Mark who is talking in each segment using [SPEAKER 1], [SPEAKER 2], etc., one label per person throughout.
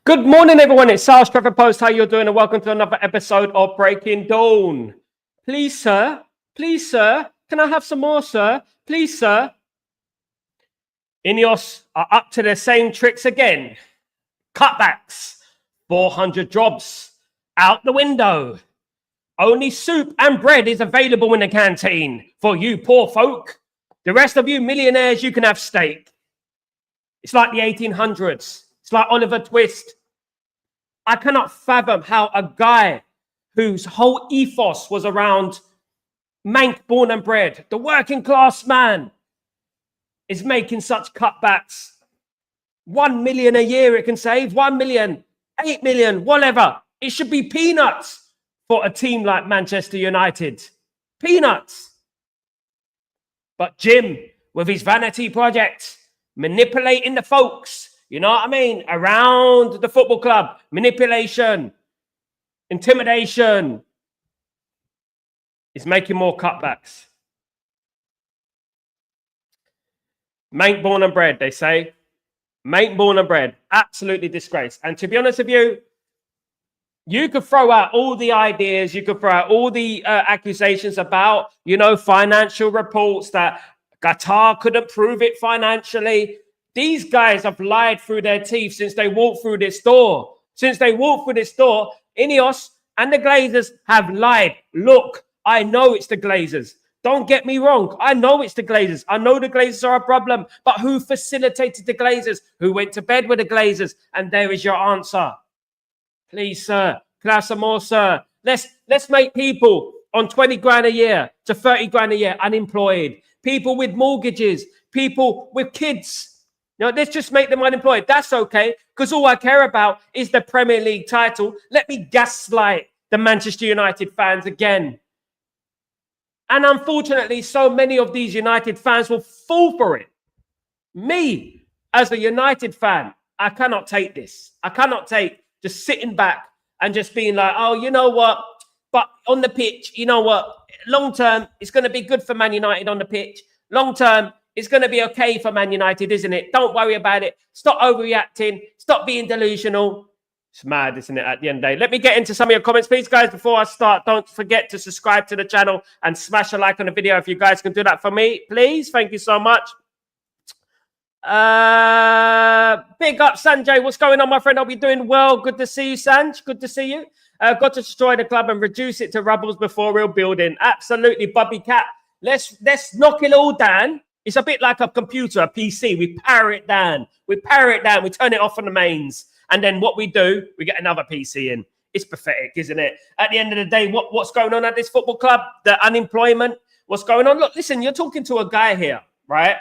[SPEAKER 1] Good morning, everyone. It's Sal Stretford Post. How you're doing? And welcome to another episode of Breaking Dawn. Please, sir. Please, sir. Can I have some more, sir? Please, sir. Ineos are up to their same tricks again. Cutbacks. 400 jobs. Out the window. Only soup and bread is available in the canteen for you poor folk. The rest of you millionaires, you can have steak. It's like the 1800s. It's like Oliver Twist. I cannot fathom how a guy whose whole ethos was around Mank, born and bred, the working class man, is making such cutbacks. 1 million a year it can save, 1 million, 8 million, whatever. It should be peanuts for a team like Manchester United. Peanuts. But Jim, with his vanity project, manipulating the folks, you know what I mean? Around the football club, manipulation, intimidation, is making more cutbacks. Mank born and bred, they say. Mank born and bred. Absolutely disgrace. And to be honest with you, you could throw out all the ideas, you could throw out all the accusations about, financial reports that Qatar couldn't prove it financially. These guys have lied through their teeth since they walked through this door. Since they walked through this door, Ineos and the Glazers have lied. Look, I know it's the Glazers. Don't get me wrong. I know it's the Glazers. I know the Glazers are a problem. But who facilitated the Glazers? Who went to bed with the Glazers? And there is your answer. Please, sir. Can I have some more, sir? Let's make people on 20 grand a year to 30 grand a year unemployed. People with mortgages. People with kids. Let's just make them unemployed. That's okay, because all I care about is the Premier League title. Let me gaslight the Manchester United fans again. And unfortunately, so many of these United fans will fall for it. Me, as a United fan, I cannot take this. I cannot take just sitting back and just being like, oh, you know what? But on the pitch, you know what? Long term, it's going to be good for Man United on the pitch. Long term, it's going to be okay for Man United, isn't it? Don't worry about it. Stop overreacting. Stop being delusional. It's mad, isn't it, at the end of the day? Let me get into some of your comments, please, guys. Before I start, don't forget to subscribe to the channel and smash a like on the video if you guys can do that for me, please. Thank you so much. Big up, Sanjay. What's going on, my friend? Hope you're doing well. Good to see you, Sanj. Good to see you. Got to destroy the club and reduce it to rubbles before rebuilding. Absolutely, Bobby Cat. Let's knock it all down. It's a bit like a computer, a PC. We power it down. We turn it off on the mains. And then what we do, we get another PC in. It's pathetic, isn't it? At the end of the day, what's going on at this football club? The unemployment, what's going on? Look, listen, you're talking to a guy here, right?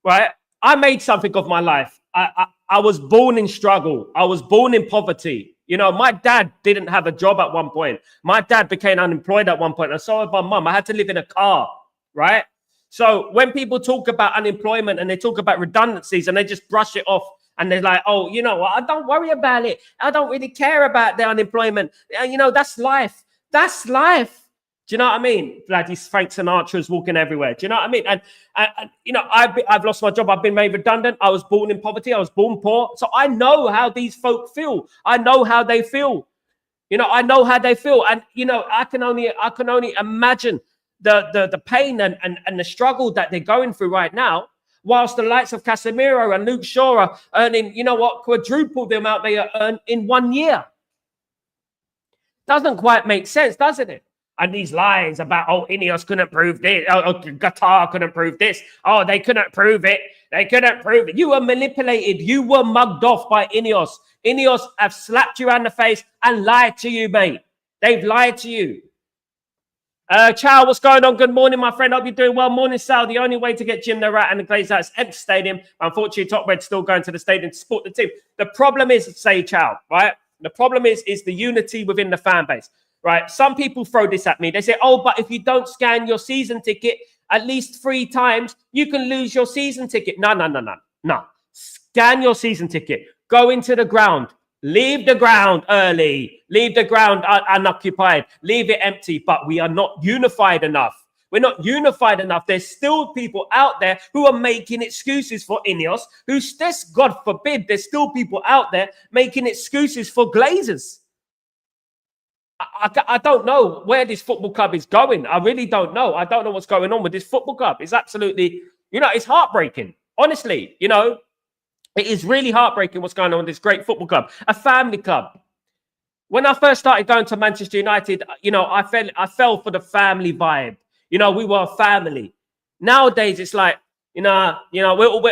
[SPEAKER 1] Right? I made something of my life. I was born in struggle. I was born in poverty. My dad didn't have a job at one point. My dad became unemployed at one point. And so did my mum. I had to live in a car, right? So when people talk about unemployment and they talk about redundancies and they just brush it off and they're like, oh, you know what? I don't worry about it. I don't really care about the unemployment. That's life. That's life. Do you know what I mean? Bloody Frank Sinatra's walking everywhere. Do you know what I mean? And I've lost my job. I've been made redundant. I was born in poverty. I was born poor. So I know how these folk feel. I know how they feel. I know how they feel. And, I can only imagine the pain and the struggle that they're going through right now, whilst the likes of Casemiro and Luke Shaw are earning, quadruple the amount they earn in 1 year. Doesn't quite make sense, doesn't it? And these lies about, Ineos couldn't prove this, Qatar couldn't prove this, they couldn't prove it, they couldn't prove it. You were manipulated, you were mugged off by Ineos. Ineos have slapped you around the face and lied to you, mate. They've lied to you. Chow, what's going on? Good morning, my friend. Hope you're doing well. Morning, Sal. The only way to get Jim the Rat and the Glazers out is empty stadium. Unfortunately, Top Red's still going to the stadium to support the team. The problem is, say Chow, right? The problem is the unity within the fan base, right? Some people throw this at me. They say, but if you don't scan your season ticket at least 3 times, you can lose your season ticket. No. Scan your season ticket. Go into the ground. Leave the ground early. Leave the ground unoccupied. Leave it empty. But we are not unified enough. We're not unified enough. There's still people out there who are making excuses for Ineos, God forbid, there's still people out there making excuses for Glazers. I don't know where this football club is going. I really don't know. I don't know what's going on with this football club. It's absolutely, it's heartbreaking. Honestly, it is really heartbreaking what's going on with this great football club, a family club. When I first started going to Manchester United, I fell for the family vibe. We were a family. Nowadays, it's like, we're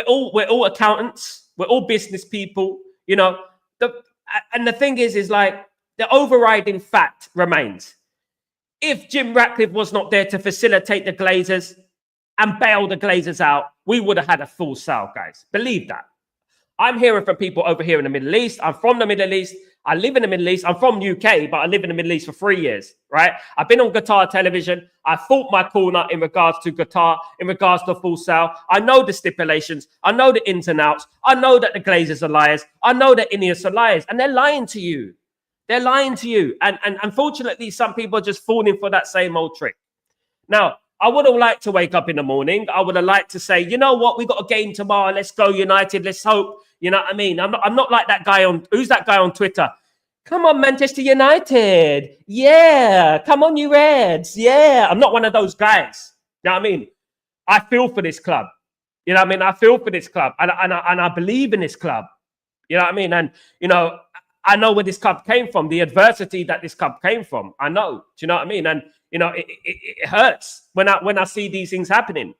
[SPEAKER 1] all accountants, we're all business people. And the thing is like the overriding fact remains: if Jim Ratcliffe was not there to facilitate the Glazers and bail the Glazers out, we would have had a full sale, guys. Believe that. I'm hearing from people over here in the Middle East. I'm from the Middle East. I live in the Middle East. I'm from UK, but I live in the Middle East for 3 years, right? I've been on Qatar television. I fought my corner in regards to Qatar, in regards to full sale. I know the stipulations. I know the ins and outs. I know that the Glazers are liars. I know that Ineos are liars. And they're lying to you. They're lying to you. And unfortunately, some people are just falling for that same old trick. Now, I would have liked to wake up in the morning. I would have liked to say, you know what? We got a game tomorrow. Let's go United. Let's hope. You know what I mean? I'm not like that guy on, who's that guy on Twitter? Come on, Manchester United. Yeah. Come on, you Reds. Yeah. I'm not one of those guys. You know what I mean? I feel for this club. You know what I mean? I feel for this club. And I believe in this club. You know what I mean? And, I know where this club came from, the adversity that this club came from. I know. Do you know what I mean? And, it hurts when I see these things happening.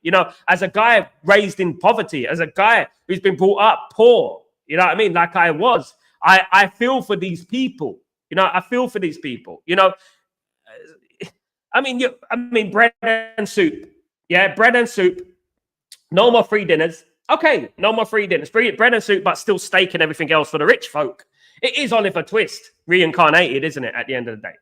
[SPEAKER 1] As a guy raised in poverty, as a guy who's been brought up poor, you know what I mean? Like I was, I feel for these people. I feel for these people. Bread and soup. Yeah, bread and soup. No more free dinners. Okay, no more free dinners. Free bread and soup, but still steak and everything else for the rich folk. It is Oliver Twist reincarnated, isn't it? At the end of the day.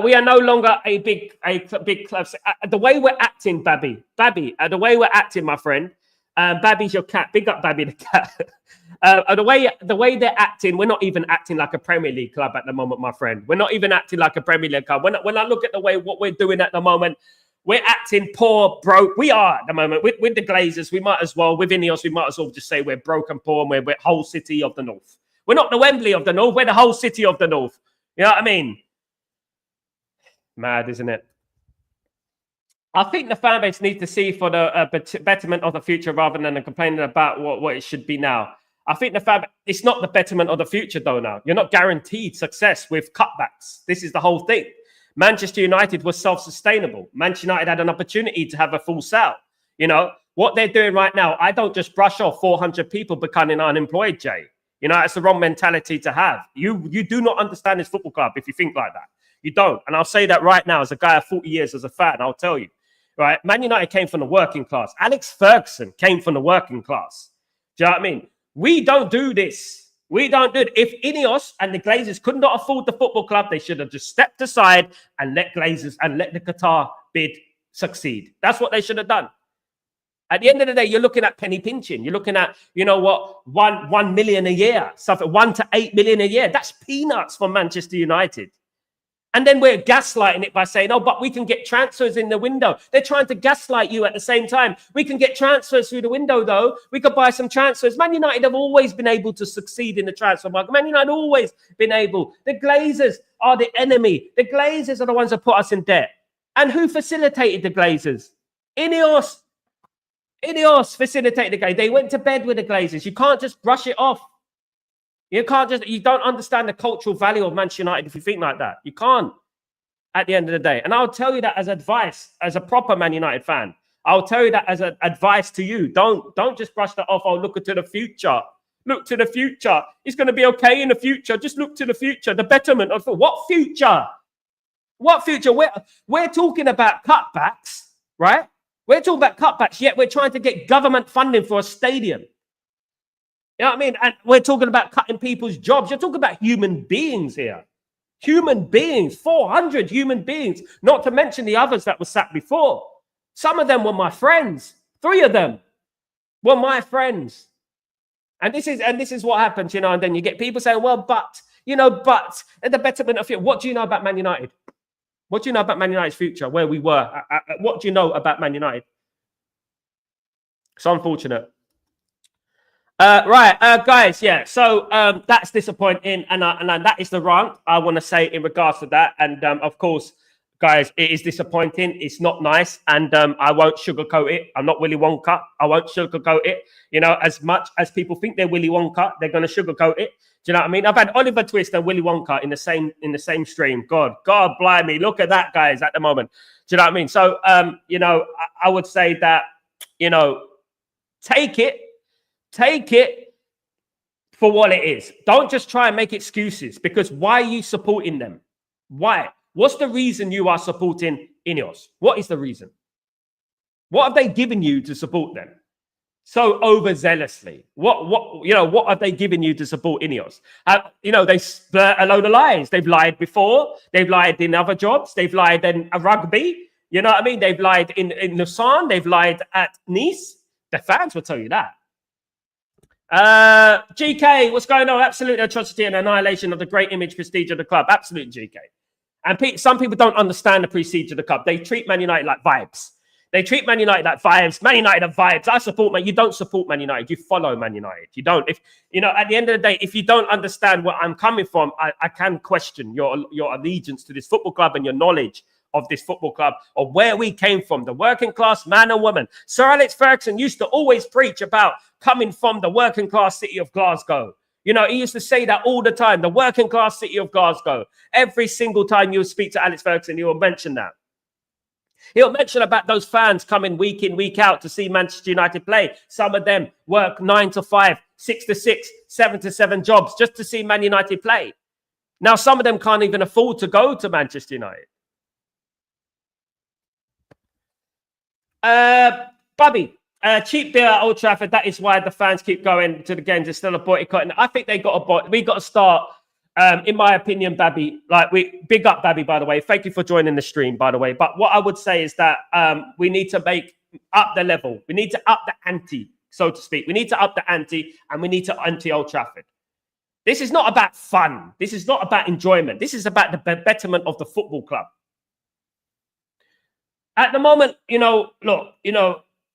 [SPEAKER 1] We are no longer a big club. The way we're acting, Babby, the way we're acting, my friend. Babby's your cat. Big up, Babby the cat. The way they're acting, we're not even acting like a Premier League club at the moment, my friend. We're not even acting like a Premier League club. When I look at the way what we're doing at the moment, we're acting poor, broke. We are at the moment with the Glazers. We might as well, with Ineos, we might as well just say we're broke and poor, and we're whole city of the north. We're not the Wembley of the north. We're the whole city of the north. You know what I mean? Mad, isn't it? I think the fan base needs to see for the betterment of the future rather than complaining about what it should be now. I think it's not the betterment of the future, though, now. You're not guaranteed success with cutbacks. This is the whole thing. Manchester United was self-sustainable. Manchester United had an opportunity to have a full sale. What they're doing right now, I don't just brush off 400 people becoming unemployed, Jay. It's the wrong mentality to have. You do not understand this football club if you think like that. You don't. And I'll say that right now as a guy of 40 years as a fan, I'll tell you. Right? Man United came from the working class. Alex Ferguson came from the working class. Do you know what I mean? We don't do this. We don't do it. If Ineos and the Glazers could not afford the football club, they should have just stepped aside and let Glazers and let the Qatar bid succeed. That's what they should have done. At the end of the day, you're looking at penny pinching. You're looking at, 1 million a year, something 1 to 8 million a year. That's peanuts for Manchester United. And then we're gaslighting it by saying, oh, but we can get transfers in the window. They're trying to gaslight you at the same time. We can get transfers through the window, though. We could buy some transfers. Man United have always been able to succeed in the transfer market. Man United always been able. The Glazers are the enemy. The Glazers are the ones that put us in debt. And who facilitated the Glazers? Ineos facilitated the Glazers. They went to bed with the Glazers. You can't just brush it off. You don't understand the cultural value of Manchester United if you think like that. You can't at the end of the day. And I'll tell you that as advice, as a proper Man United fan. I'll tell you that as an advice to you. Don't just brush that off. Oh, look to the future. Look to the future. It's going to be okay in the future. Just look to the future. The betterment of what future? What future? We're talking about cutbacks, right? We're talking about cutbacks, yet we're trying to get government funding for a stadium. You know what I mean? And we're talking about cutting people's jobs. You're talking about human beings here. Human beings, 400 human beings, not to mention the others that were sat before. Some of them were my friends. 3 of them were my friends. And this is what happens, and then you get people saying, well, but the betterment of it. What do you know about Man United? What do you know about Man United's future, where we were? What do you know about Man United? It's unfortunate. Right, guys, yeah. So that's disappointing, and that is the rant I want to say in regards to that. And of course, guys, it is disappointing. It's not nice, and I won't sugarcoat it. I'm not Willy Wonka. I won't sugarcoat it. You know, as much as people think they're Willy Wonka, they're going to sugarcoat it. Do you know what I mean? I've had Oliver Twist and Willy Wonka in the same stream. God blimey, look at that, guys, at the moment. Do you know what I mean? So, you know, I would say that, you know, take it for what it is. Don't just try and make excuses, because why are you supporting them? Why? What's the reason you are supporting Ineos? What is the reason? What have they given you to support them so overzealously? What have they given you to support Ineos? You know, they splurt a load of lies. They've lied before. They've lied in other jobs. They've lied in a rugby. You know what I mean? They've lied in Lausanne. They've lied at Nice. The fans will tell you that. GK, what's going on? Absolute atrocity and annihilation of the great image prestige of the club. Absolute GK. And some people don't understand the prestige of the club. They treat Man United like vibes. They treat Man United like vibes. Man United are vibes. I support Man. You don't support Man United. You follow Man United. You don't. If you know, at the end of the day, if you don't understand where I'm coming from, I can question your allegiance to this football club and your knowledge of this football club, or where we came from, the working class man and woman. Sir Alex Ferguson used to always preach about coming from the working class city of Glasgow. You know, he used to say that all the time, the working class city of Glasgow. Every single time you would speak to Alex Ferguson, he will mention that. He'll mention about those fans coming week in, week out to see Manchester United play. Some of them work 9 to 5, 6 to 6, 7 to 7 jobs just to see Man United play. Now, some of them can't even afford to go to Manchester United. Bobby, cheap beer at Old Trafford. That is why the fans keep going to the games. It's still a boycott. I think we got to start. In my opinion, Babby, big up Babby, by the way. Thank you for joining the stream, by the way. But what I would say is that we need to make up the level. We need to up the ante, so to speak. We need to up the ante, and we need to ante Old Trafford. This is not about fun. This is not about enjoyment. This is about the betterment of the football club. At the moment,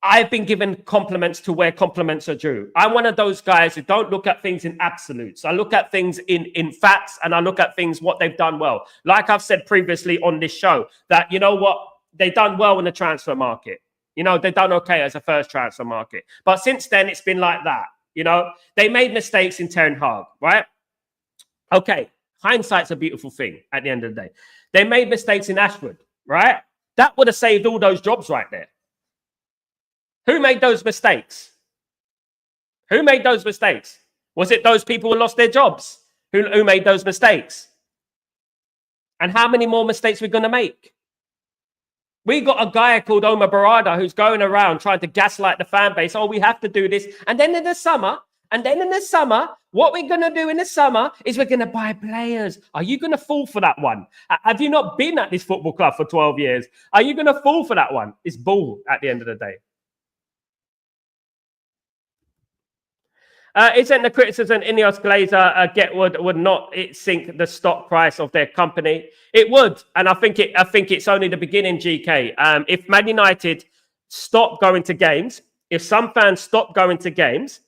[SPEAKER 1] I've been given compliments to where compliments are due. I'm one of those guys who don't look at things in absolutes. I look at things in facts, and I look at things what they've done well. Like I've said previously on this show, that you know what, they've done well in the transfer market. You know, they've done okay as a first transfer market. But since then, it's been like that. You know, they made mistakes in Ten Hag, right? Okay, hindsight's a beautiful thing at the end of the day. They made mistakes in Ashford, right? That would have saved all those jobs right there. Who made those mistakes? Who made those mistakes? Was it those people who lost their jobs? Who made those mistakes? And how many more mistakes we're going to make? We got a guy called Omar Barada who's going around trying to gaslight the fan base. Oh, we have to do this. And then in the summer, what we're going to do in the summer is we're going to buy players. Are you going to fall for that one? Have you not been at this football club for 12 years? Are you going to fall for that one? It's bull at the end of the day. Isn't the criticism Ineos Glazer would not sink the stock price of their company? It would, and I think it's only the beginning, GK. If Man United stop going to games, if some fans stop going to games,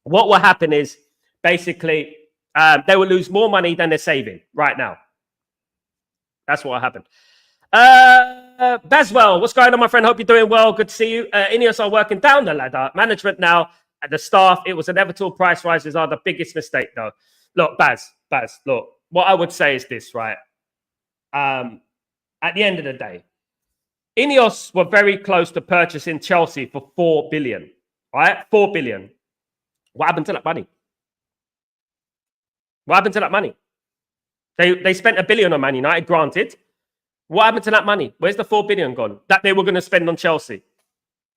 [SPEAKER 1] what will happen is basically they will lose more money than they're saving right now. That's what will happen. Baswell, what's going on, my friend? Hope you're doing well. Good to see you. Ineos are working down the ladder. Management now. And the staff, it was inevitable. Price rises are the biggest mistake, though. Look, Baz, look, what I would say is this, right? At the end of the day, Ineos were very close to purchasing Chelsea for 4 billion, right? 4 billion. What happened to that money? What happened to that money? They spent 1 billion on Man United, granted. What happened to that money? Where's the 4 billion gone that they were going to spend on Chelsea?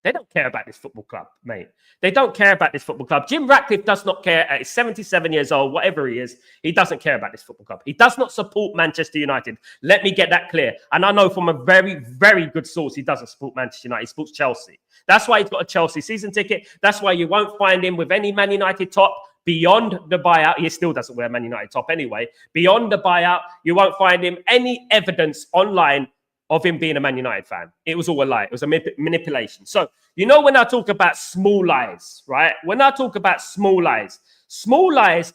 [SPEAKER 1] They don't care about this football club, mate. They don't care about this football club. Jim Ratcliffe does not care. At 77 years old, whatever he is, he doesn't care about this football club. He does not support Manchester United. Let me get that clear. And I know from a very, very good source, he doesn't support Manchester United. He supports Chelsea. That's why he's got a Chelsea season ticket. That's why you won't find him with any Man United top, beyond the buyout. He still doesn't wear Man United top anyway. Beyond the buyout, you won't find him any evidence online of him being a Man United fan. It was all a lie. It was a manipulation. So, you know, when I talk about small lies, right? When I talk about small lies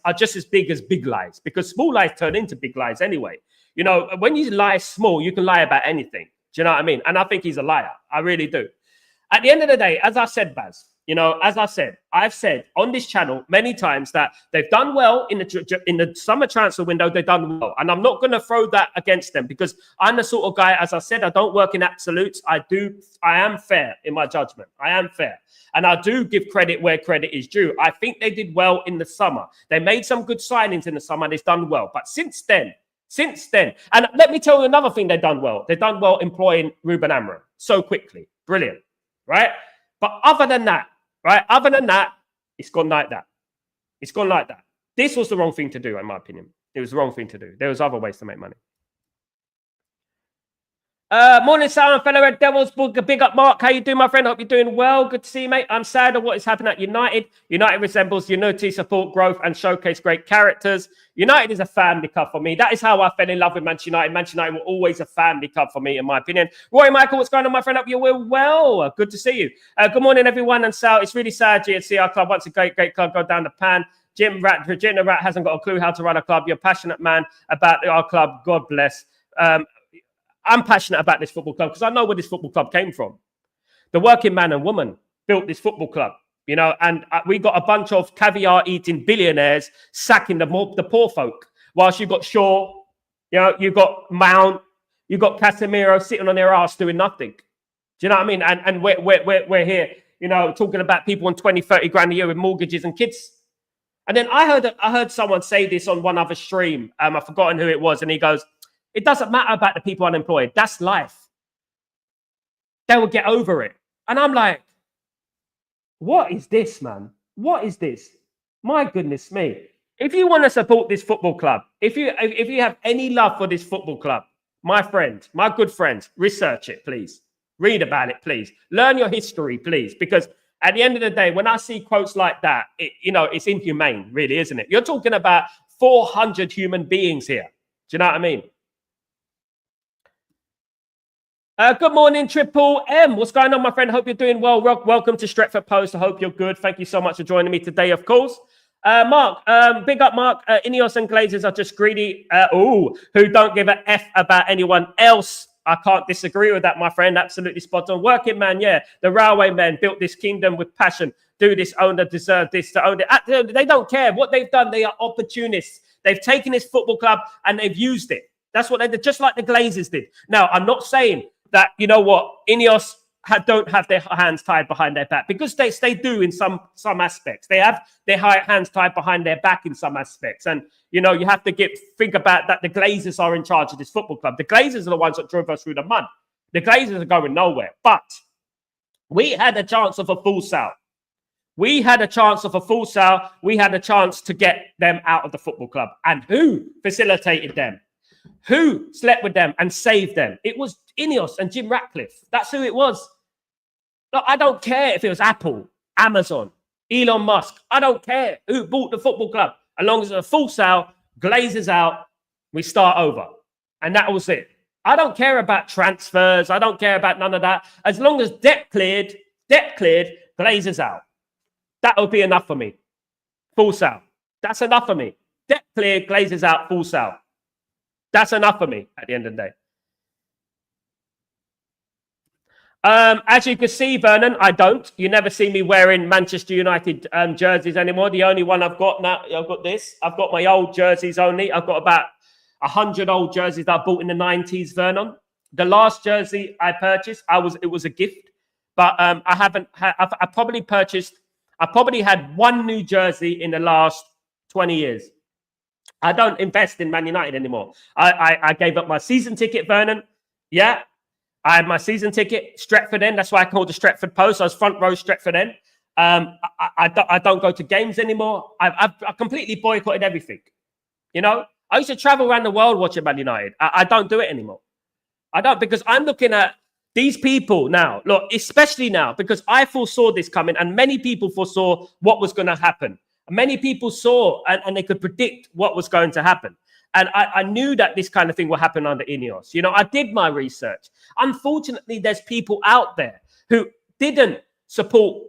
[SPEAKER 1] are just as big lies, because small lies turn into big lies anyway. You know, when you lie small, you can lie about anything. Do you know what I mean? And I think he's a liar. I really do. At the end of the day, as I said, Baz, you know, as I said, I've said on this channel many times that they've done well in the summer transfer window. They've done well. And I'm not going to throw that against them, because I'm the sort of guy, as I said, I don't work in absolutes. I am fair in my judgment. I am fair. And I do give credit where credit is due. I think they did well in the summer. They made some good signings in the summer. They've done well. But since then, and let me tell you another thing they've done well. They've done well employing Ruben Amorim so quickly. Brilliant. Right? But other than that, it's gone like that. It's gone like that. This was the wrong thing to do, in my opinion. It was the wrong thing to do. There was other ways to make money. Morning, Sam, fellow Red Devils. Big up, Mark. How you doing, my friend? Hope you're doing well. Good to see you, mate. I'm sad of what is happening at United. United resembles unity, support, growth, and showcase great characters. United is a family club for me. That is how I fell in love with Manchester United. Manchester United were always a family club for me, in my opinion. Roy Michael, what's going on, my friend? Hope you're well. Good to see you. Good morning, everyone. And Sal, it's really sad to see our club, once a great club, go down the pan. Virginia Rat hasn't got a clue how to run a club. You're a passionate man about our club. God bless. I'm passionate about this football club because I know where this football club came from. The working man and woman built this football club, you know, and we got a bunch of caviar-eating billionaires sacking the poor folk. Whilst you got Shaw, you know, you got Mount, you got Casemiro sitting on their ass doing nothing. Do you know what I mean? And we're here, you know, talking about people on 20, 30 grand a year with mortgages and kids. And then I heard someone say this on one other stream. I've forgotten who it was, and he goes, "It doesn't matter about the people unemployed. That's life. They will get over it." And I'm like, what is this, man? What is this? My goodness me. If you want to support this football club, if you have any love for this football club, my friend, my good friends, research it, please. Read about it, please. Learn your history, please. Because at the end of the day, when I see quotes like that, it's inhumane, really, isn't it? You're talking about 400 human beings here. Do you know what I mean? Good morning, Triple M. What's going on, my friend? Hope you're doing well. Welcome to Stretford Post. I hope you're good. Thank you so much for joining me today, of course. Mark, big up, Mark. Ineos and Glazers are just greedy, who don't give a F about anyone else. I can't disagree with that, my friend. Absolutely spot on. Working man, yeah. The railway men built this kingdom with passion. Do this, own it, deserve this, to own it. They don't care. What they've done, they are opportunists. They've taken this football club and they've used it. That's what they did, just like the Glazers did. Now, I'm not saying that, you know what, Ineos don't have their hands tied behind their back, because they do in some aspects. They have their hands tied behind their back in some aspects. And, you know, you have to think about that. The Glazers are in charge of this football club. The Glazers are the ones that drove us through the mud. The Glazers are going nowhere. But we had a chance of a full sale. We had a chance of a full sale. We had a chance to get them out of the football club. And who facilitated them? Who slept with them and saved them? It was Ineos and Jim Ratcliffe. That's who it was. Look, I don't care if it was Apple, Amazon, Elon Musk. I don't care who bought the football club. As long as it's a full sale, Glazers out, we start over. And that was it. I don't care about transfers. I don't care about none of that. As long as debt cleared, Glazers out. That would be enough for me. Full sale. That's enough for me. Debt cleared, Glazers out, full sale. That's enough for me at the end of the day. As you can see, Vernon, I don't. You never see me wearing Manchester United jerseys anymore. The only one I've got now, I've got this. I've got my old jerseys only. I've got about 100 old jerseys that I bought in the 90s, Vernon. The last jersey I purchased, it was a gift. But I probably had one new jersey in the last 20 years. I don't invest in Man United anymore. I gave up my season ticket, Vernon. Yeah. I had my season ticket, Stretford End. That's why I called the Stretford Post. I was front row Stretford End. I don't go to games anymore. I've completely boycotted everything. You know, I used to travel around the world watching Man United. I don't do it anymore. I don't, because I'm looking at these people now. Look, especially now, because I foresaw this coming, and many people foresaw what was going to happen. Many people saw and they could predict what was going to happen. And I knew that this kind of thing will happen under Ineos. You know, I did my research. Unfortunately, there's people out there who didn't support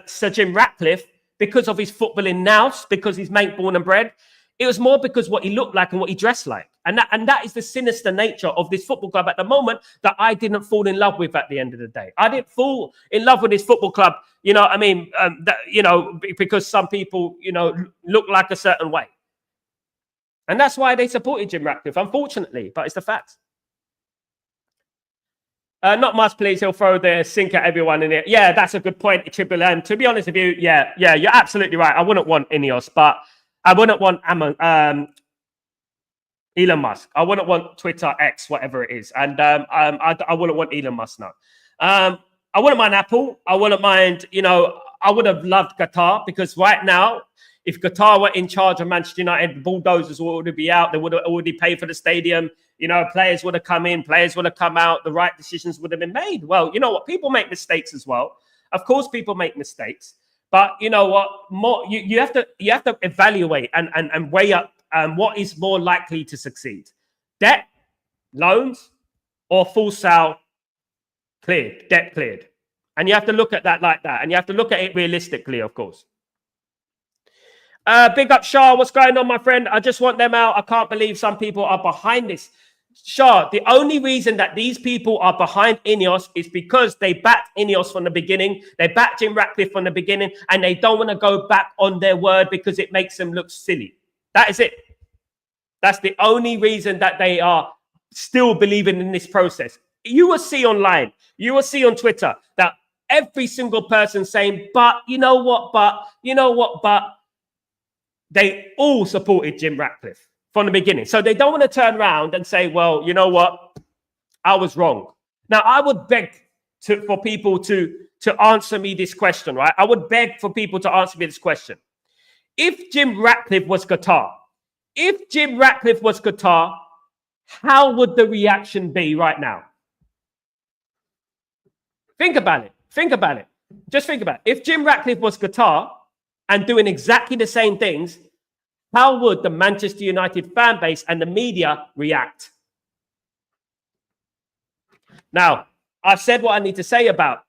[SPEAKER 1] Sir Jim Ratcliffe because of his footballing nous, because he's mate born and bred. It was more because what he looked like and what he dressed like. And that is the sinister nature of this football club at the moment that I didn't fall in love with at the end of the day. I didn't fall in love with this football club, you know, I mean, because some people, you know, look like a certain way. And that's why they supported Jim Ratcliffe, unfortunately, but it's the fact. Not much, please. He'll throw the sink at everyone in it. Yeah, that's a good point, Triple M. To be honest with you, yeah, you're absolutely right. I wouldn't want Ineos, but I wouldn't want Elon Musk. I wouldn't want Twitter, X, whatever it is. And I wouldn't want Elon Musk now. I wouldn't mind Apple. I wouldn't mind, you know, I would have loved Qatar, because right now, if Qatar were in charge of Manchester United, bulldozers would already be out. They would have already paid for the stadium. You know, players would have come in, players would have come out. The right decisions would have been made. Well, you know what? People make mistakes as well. Of course, people make mistakes. But you know what? You have to evaluate and weigh up what is more likely to succeed: debt, loans, or full sale cleared, debt cleared. And you have to look at that like that, and you have to look at it realistically, of course. Big up Shah. What's going on, my friend? I just want them out. I can't believe some people are behind this. Shah, the only reason that these people are behind Ineos is because they backed Ineos from the beginning. They backed Jim Ratcliffe from the beginning, and they don't want to go back on their word because it makes them look silly. That is it. That's the only reason that they are still believing in this process. You will see online, you will see on Twitter that every single person saying, but you know what, but they all supported Jim Ratcliffe from the beginning. So they don't want to turn around and say, well, you know what, I was wrong. Now, I would beg for people to answer me this question, right? I would beg for people to answer me this question. If Jim Ratcliffe was Qatar, how would the reaction be right now? Think about it. Just think about it. If Jim Ratcliffe was Qatar and doing exactly the same things, how would the Manchester United fan base and the media react? Now, I've said what I need to say about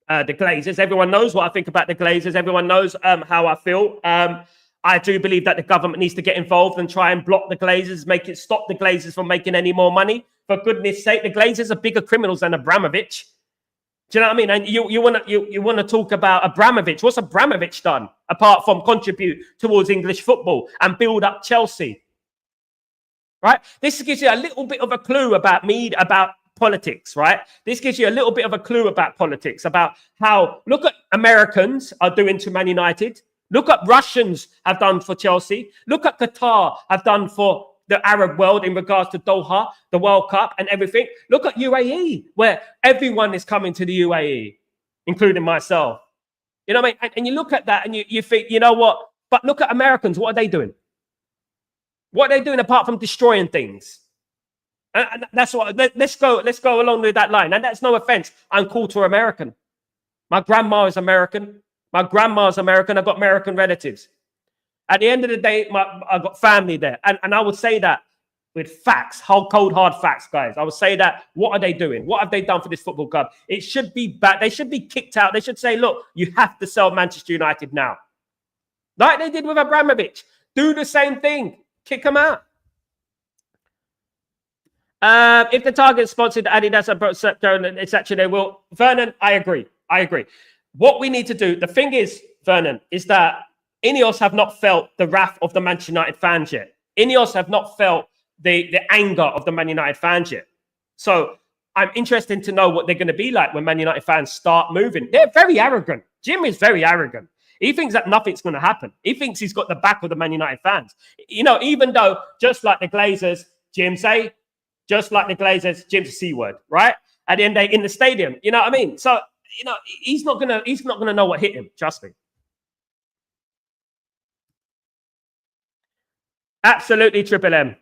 [SPEAKER 1] the Glazers. Everyone knows what I think about the Glazers. Everyone knows how I feel. I do believe that the government needs to get involved and try and block the Glazers, stop the Glazers from making any more money. For goodness sake, the Glazers are bigger criminals than Abramovich. Do you know what I mean? And you want to talk about Abramovich. What's Abramovich done apart from contribute towards English football and build up Chelsea? Right? This gives you a little bit of a clue about politics, right? This gives you a little bit of a clue about politics, about how, look at Americans are doing to Man United. Look at Russians have done for Chelsea. Look at Qatar have done for the Arab world in regards to Doha, the World Cup and everything. Look at UAE, where everyone is coming to the UAE, including myself. You know what I mean? And you look at that and you think, you know what? But look at Americans. What are they doing? What are they doing apart from destroying things? And that's what, let's go along with that line. And that's no offense. I'm cultural American. My grandma is American. My grandma's American. I've got American relatives. At the end of the day, I've got family there. And I would say that with facts, cold, hard facts, guys. I would say that, what are they doing? What have they done for this football club? It should be bad. They should be kicked out. They should say, look, you have to sell Manchester United now. Like they did with Abramovich. Do the same thing. Kick them out. If the target sponsored Adidas and etc., they will. Vernon, I agree. What we need to do, the thing is, Vernon, is that Ineos have not felt the wrath of the Manchester United fans yet. Ineos have not felt the anger of the Man United fans yet. So I'm interested to know what they're going to be like when Man United fans start moving. They're very arrogant. Jim is very arrogant. He thinks that nothing's going to happen. He thinks he's got the back of the Man United fans. You know, even though, just like the Glazers, Jim's a C-word, right? At the end of the day, in the stadium, you know what I mean? So, you know, he's not gonna know what hit him, trust me. Absolutely, Triple M.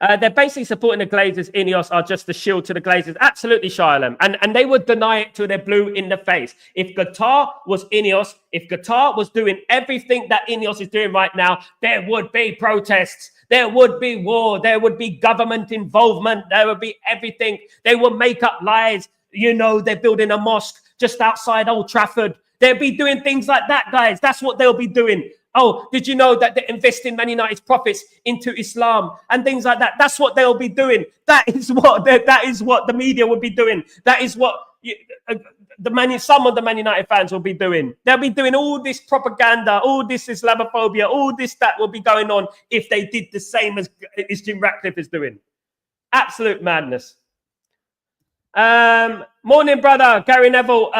[SPEAKER 1] They're basically supporting the Glazers. Ineos are just the shield to the Glazers. Absolutely, Shylam. And they would deny it till they're blue in the face. If Qatar was Ineos, if Qatar was doing everything that Ineos is doing right now, there would be protests. There would be war. There would be government involvement. There would be everything. They would make up lies. You know, they're building a mosque just outside Old Trafford. They'll be doing things like that, guys. That's what they'll be doing. Oh, did you know that they're investing Man United's profits into Islam and things like that? That's what they'll be doing. That is what the media will be doing. That is what some of the Man United fans will be doing. They'll be doing all this propaganda, all this Islamophobia, all this that will be going on if they did the same as Jim Ratcliffe is doing. Absolute madness. Morning, brother. Gary Neville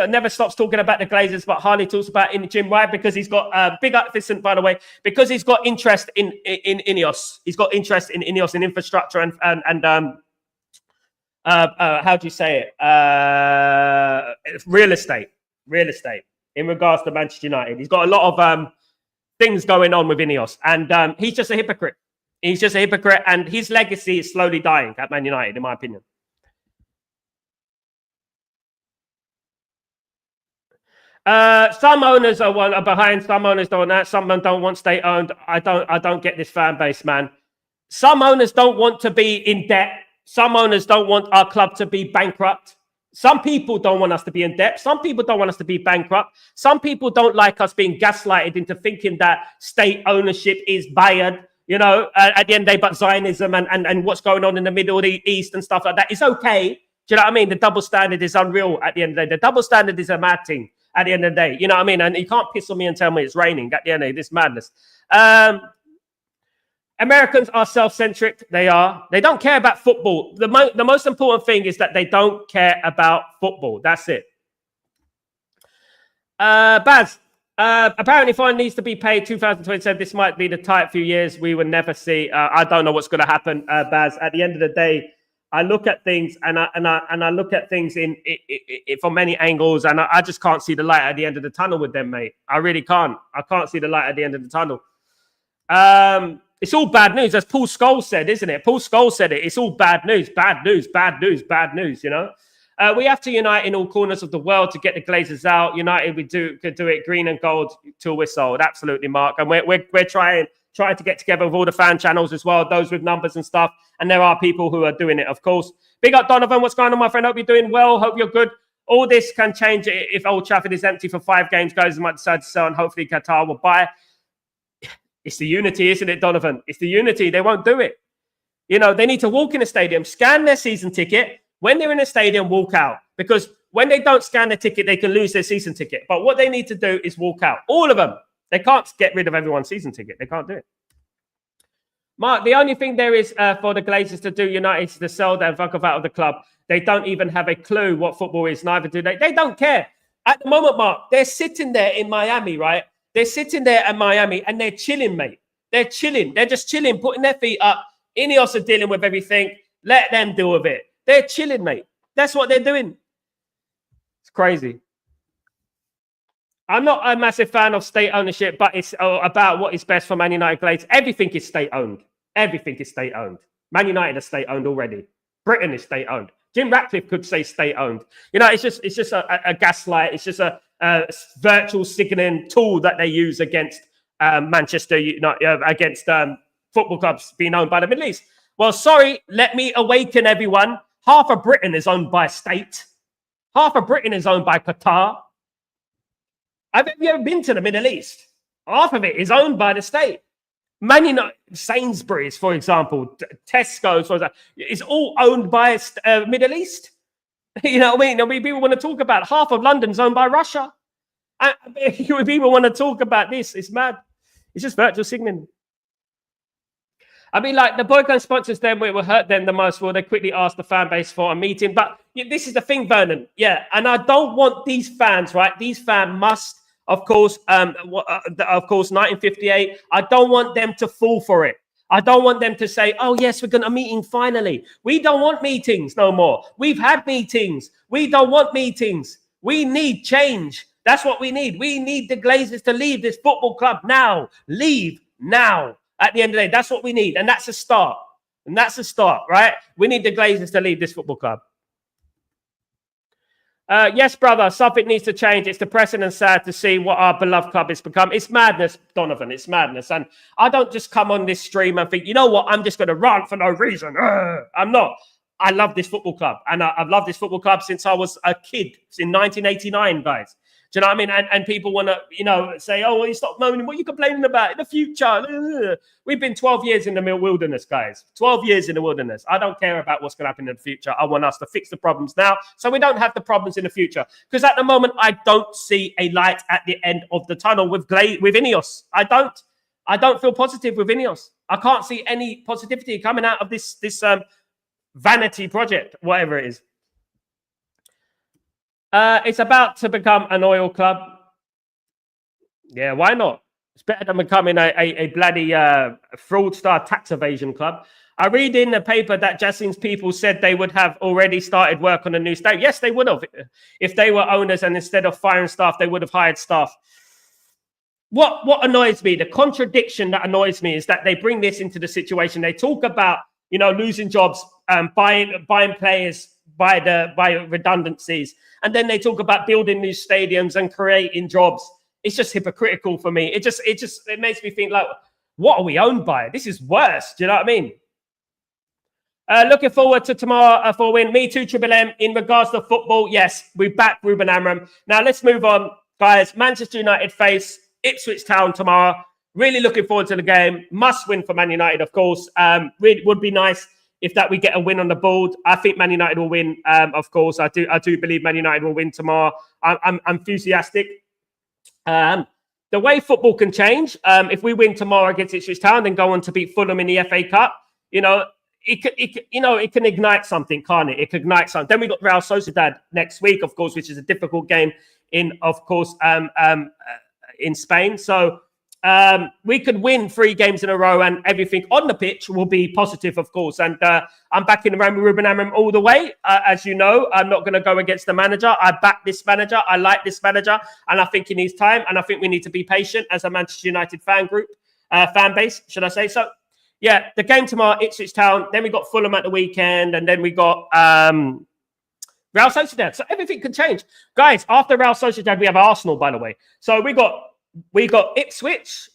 [SPEAKER 1] never stops talking about the Glazers, but hardly talks about Jim. Why? Because he's got big listen, by the way, because he's got interest in Ineos. He's got interest in Ineos in infrastructure and how do you say it? Real estate in regards to Manchester United. He's got a lot of things going on with Ineos, and he's just a hypocrite. He's just a hypocrite, and his legacy is slowly dying at Man United, in my opinion. Some owners are behind. Some owners don't want that. Some don't want state owned. I don't get this fan base, man. Some owners don't want to be in debt. Some owners don't want our club to be bankrupt. Some people don't want us to be in debt. Some people don't want us to be bankrupt. Some people don't like us being gaslighted into thinking that state ownership is bad. You know, at the end of the day, but Zionism and what's going on in the Middle East and stuff like that is okay. Do you know what I mean? The double standard is unreal at the end of the day. The double standard is a mad thing at the end of the day. You know what I mean? And you can't piss on me and tell me it's raining at the end of the day. This madness. Americans are self-centric. They are. They don't care about football. The most important thing is that they don't care about football. That's it. Baz, apparently fine needs to be paid 2027. This might be the tight few years we will never see. I don't know what's going to happen, Baz. At the end of the day, I look at things and I look at things in from many angles, and I just can't see the light at the end of the tunnel with them, mate. I really can't. I can't see the light at the end of the tunnel. It's all bad news, as Paul Scholes said, isn't it? Paul Scholes said it. It's all bad news, bad news, bad news, bad news. You know, we have to unite in all corners of the world to get the Glazers out. United, could do it green and gold till we're sold. Absolutely, Mark. And we're trying to get together with all the fan channels as well, those with numbers and stuff. And there are people who are doing it, of course. Big up, Donovan. What's going on, my friend? Hope you're doing well. Hope you're good. All this can change if Old Trafford is empty for 5 games. Glazers might decide to sell, and hopefully Qatar will buy. It's the unity, isn't it, Donovan? It's the unity. They won't do it. You know, they need to walk in the stadium, scan their season ticket. When they're in the stadium, walk out. Because when they don't scan their ticket, they can lose their season ticket. But what they need to do is walk out. All of them. They can't get rid of everyone's season ticket. They can't do it. Mark, the only thing there is for the Glazers to do, United, is to sell their fuck out of the club. They don't even have a clue what football is. Neither do they. They don't care. At the moment, Mark, they're sitting there in Miami, right? They're sitting there in Miami and they're chilling, mate. They're chilling. They're just chilling, putting their feet up. Ineos are dealing with everything. Let them deal with it. They're chilling, mate. That's what they're doing. It's crazy. I'm not a massive fan of state ownership, but it's about what is best for Man United Glazers. Everything is state-owned. Everything is state-owned. Man United is state-owned already. Britain is state-owned. Jim Ratcliffe could say state-owned. You know, it's just a gaslight. It's just a virtual signaling tool that they use against Manchester United, against football clubs being owned by the Middle East. Well, sorry, let me awaken everyone. Half of Britain is owned by a state. Half of Britain is owned by Qatar. Have you ever been to the Middle East? Half of it is owned by the state. Man United, Sainsbury's, for example, Tesco's, for example, is all owned by Middle East. You know what I mean? People want to talk about half of London's owned by Russia. People want to talk about this. It's mad. It's just virtual signaling. I mean, like the boycott sponsors, them it will hurt them the most. Well, they quickly ask the fan base for a meeting. But this is the thing, Vernon. Yeah, and I don't want these fans, right? These fans must, of course, 1958. I don't want them to fall for it. I don't want them to say, oh, yes, we're going to meeting finally. We don't want meetings no more. We've had meetings. We don't want meetings. We need change. That's what we need. We need the Glazers to leave this football club now. Leave now. At the end of the day, that's what we need. And that's a start. And that's the start, right? We need the Glazers to lead this football club. Yes, brother, something needs to change. It's depressing and sad to see what our beloved club has become. It's madness, Donovan. It's madness. And I don't just come on this stream and think, you know what, I'm just going to rant for no reason. I'm not. I love this football club. And I've loved this football club since I was a kid, in 1989, guys. Do you know what I mean? And people want to, you know, say, oh, well, you stop moaning. What are you complaining about in the future? We've been 12 years in the wilderness, guys. 12 years in the wilderness. I don't care about what's going to happen in the future. I want us to fix the problems now so we don't have the problems in the future. Because at the moment, I don't see a light at the end of the tunnel with Ineos. I don't feel positive with Ineos. I can't see any positivity coming out of this vanity project, whatever it is. It's about to become an oil club. Yeah, why not? It's better than becoming a bloody fraudster tax evasion club. I read in the paper that Jacin's people said they would have already started work on a new stadium. Yes, they would have. If they were owners and instead of firing staff, they would have hired staff. What annoys me, the contradiction that annoys me is that they bring this into the situation. They talk about, you know, losing jobs, buying players by redundancies. And then they talk about building new stadiums and creating jobs. It's just hypocritical for me. It makes me think, like, what are we owned by? This is worse. Do you know what I mean? Looking forward to tomorrow for a win. Me too, Triple M. In regards to football, yes, we back Ruben Amorim. Now let's move on, guys. Manchester United face Ipswich Town tomorrow. Really looking forward to the game. Must win for Man United, of course. Really would be nice if that we get a win on the board. I think Man United will win. Of course, I do believe Man United will win tomorrow. I'm enthusiastic. The way football can change, if we win tomorrow against Ipswich Town, then go on to beat Fulham in the FA Cup, you know, it can ignite something, can't it? It can ignite something. Then we got Real Sociedad next week, of course, which is a difficult game in Spain. So we could win 3 games in a row and everything on the pitch will be positive, of course. And I'm backing around with Ruben Amorim all the way. As you know, I'm not going to go against the manager. I back this manager. I like this manager. And I think he needs time. And I think we need to be patient as a Manchester United fan base, should I say so? Yeah, the game tomorrow, Ipswich Town. Then we got Fulham at the weekend. And then we got Real Sociedad. So everything can change. Guys, after Real Sociedad, we have Arsenal, by the way. So we got Ipswich,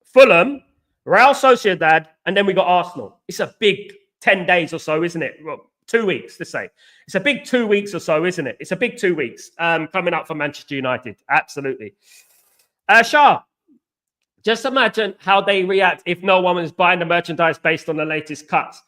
[SPEAKER 1] Fulham, Real Sociedad, and then we got Arsenal. It's a big 10 days or so, isn't it? Well, 2 weeks, let's say. It's a big 2 weeks or so, isn't it? It's a big 2 weeks coming up for Manchester United. Absolutely. Shah, just imagine how they react if no one is buying the merchandise based on the latest cuts.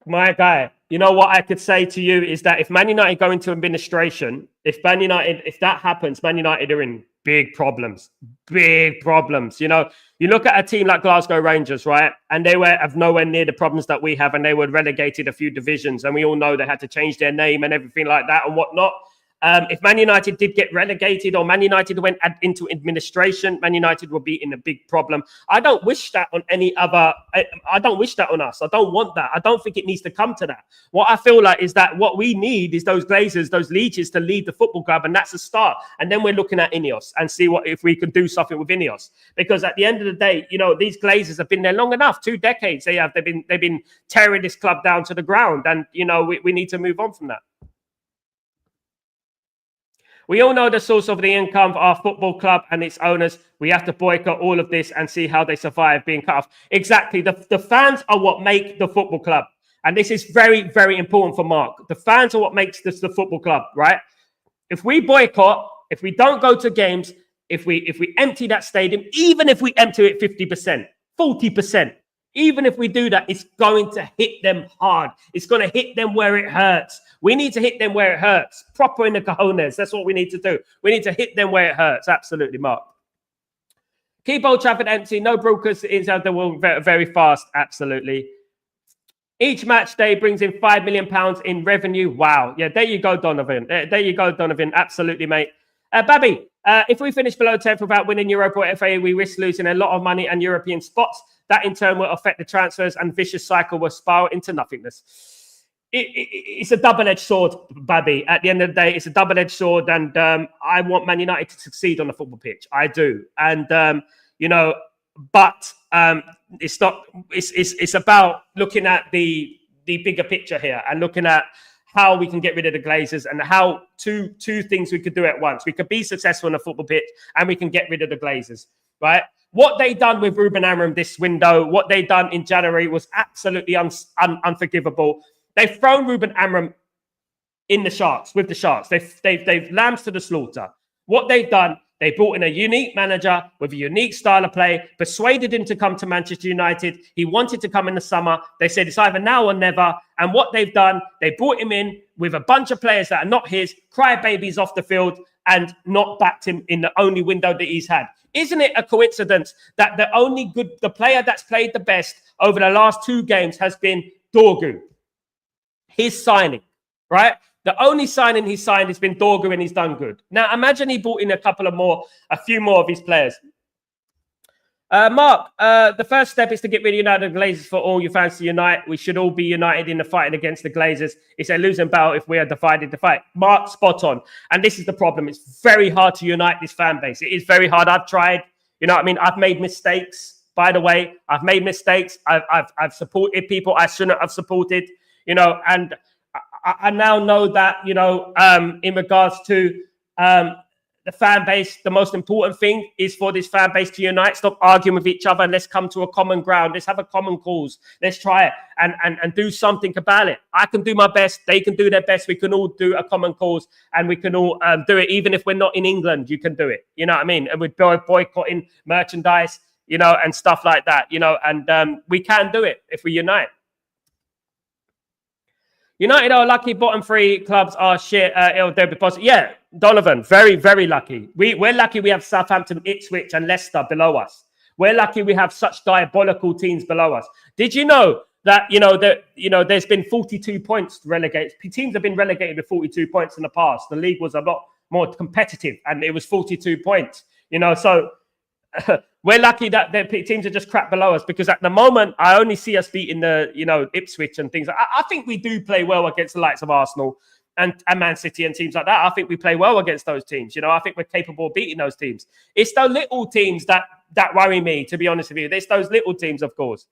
[SPEAKER 1] My guy, you know what I could say to you is that if Man United go into administration, if that happens, Man United are in big problems. You know, you look at a team like Glasgow Rangers, right? And they have nowhere near the problems that we have, and they were relegated a few divisions, and we all know they had to change their name and everything like that and whatnot. If Man United did get relegated or Man United went into administration, Man United will be in a big problem. I don't wish that on any other. I don't wish that on us. I don't want that. I don't think it needs to come to that. What I feel like is that what we need is those Glazers, those leeches to lead the football club, and that's a start. And then we're looking at Ineos and see if we can do something with Ineos. Because at the end of the day, you know, these Glazers have been there long enough. 2 decades they have. They've been tearing this club down to the ground, and you know we need to move on from that. We all know the source of the income for our football club and its owners. We have to boycott all of this and see how they survive being cut off. Exactly. The fans are what make the football club. And this is very, very important for Mark. The fans are what makes this the football club, right? If we boycott, if we don't go to games, if we empty that stadium, even if we empty it 50%, 40%, even if we do that, it's going to hit them hard. It's going to hit them where it hurts. We need to hit them where it hurts. Proper in the cojones. That's what we need to do. We need to hit them where it hurts. Absolutely, Mark. Keep Old Trafford empty. No brokers inside the world very, very fast. Absolutely. Each match day brings in £5 million in revenue. Wow. Yeah, there you go, Donovan. There you go, Donovan. Absolutely, mate. Babby, if we finish below 10th without winning Europa or FA, we risk losing a lot of money and European spots. That in turn will affect the transfers and vicious cycle will spiral into nothingness. It's a double-edged sword, Babby. At the end of the day, it's a double-edged sword, and I want Man United to succeed on the football pitch. I do. And, you know, but it's not. It's about looking at the bigger picture here and looking at how we can get rid of the Glazers and how two things we could do at once. We could be successful on the football pitch and we can get rid of the Glazers, right? What they done with Ruben Amorim this window, what they done in January was absolutely unforgivable. They've thrown Ruben Amorim in the Sharks, with the Sharks. They've lambs to the slaughter. What they've done, they brought in a unique manager with a unique style of play, persuaded him to come to Manchester United. He wanted to come in the summer. They said it's either now or never. And what they've done, they brought him in with a bunch of players that are not his, crybabies off the field, and not backed him in the only window that he's had. Isn't it a coincidence that the player that's played the best over the last 2 games has been Dorgu? His signing, right? The only signing he's signed has been Dorgu, and he's done good. Now, imagine he brought in a few more of his players. Mark, the first step is to get rid of United Glazers for all you fans to unite. We should all be united in the fight against the Glazers. It's a losing battle if we are divided to fight. Mark, spot on. And this is the problem. It's very hard to unite this fan base. It is very hard. I've tried. You know what I mean? I've made mistakes, by the way. I've made mistakes. I've supported people I shouldn't have supported, you know, and I now know that, you know, in regards to the fan base, the most important thing is for this fan base to unite, stop arguing with each other, and let's come to a common ground. Let's have a common cause. Let's try it and do something about it. I can do my best. They can do their best. We can all do a common cause, and we can all do it. Even if we're not in England, you can do it. You know what I mean? And we're boycotting merchandise, you know, and stuff like that, you know, and we can do it if we unite. United are lucky. Bottom 3 clubs are shit. They'll be positive. Yeah, Donovan, very, very lucky. We're lucky we have Southampton, Ipswich, and Leicester below us. We're lucky we have such diabolical teams below us. Did you know that there's been 42 points relegated? Teams have been relegated with 42 points in the past. The league was a lot more competitive, and it was 42 points. You know, so we're lucky that the teams are just crap below us, because at the moment I only see us beating the, you know, Ipswich and things. I think we do play well against the likes of Arsenal and Man City and teams like that. I think we play well against those teams. You know, I think we're capable of beating those teams. It's those little teams that worry me, to be honest with you. It's those little teams, of course.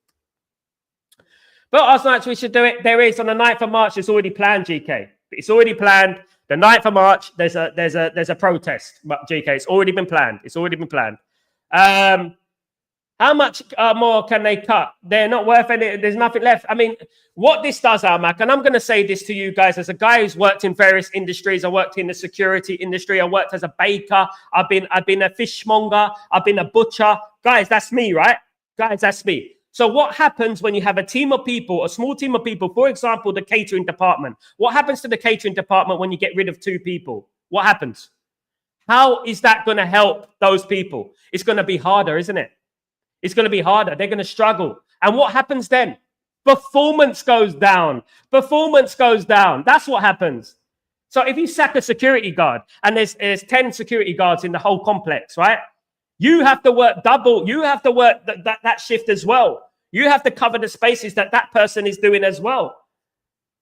[SPEAKER 1] But last night we should do it. There is on the 9th of March. It's already planned, GK. It's already planned. The 9th of March. There's a protest, GK. It's already been planned. It's already been planned. How much more can they cut? They're not worth any. There's nothing left. I mean, what this does, Almac, and I'm going to say this to you guys as a guy who's worked in various industries. I worked in the security industry. I worked as a baker. I've been a fishmonger. I've been a butcher. Guys, that's me, right? Guys, that's me. So what happens when you have a team of people, a small team of people, for example, the catering department? What happens to the catering department when you get rid of 2 people? What happens? How is that going to help those people? It's going to be harder, isn't it? It's going to be harder. They're going to struggle. And what happens then? Performance goes down. Performance goes down. That's what happens. So if you sack a security guard, and there's 10 security guards in the whole complex, right? You have to work double. You have to work that shift as well. You have to cover the spaces that person is doing as well.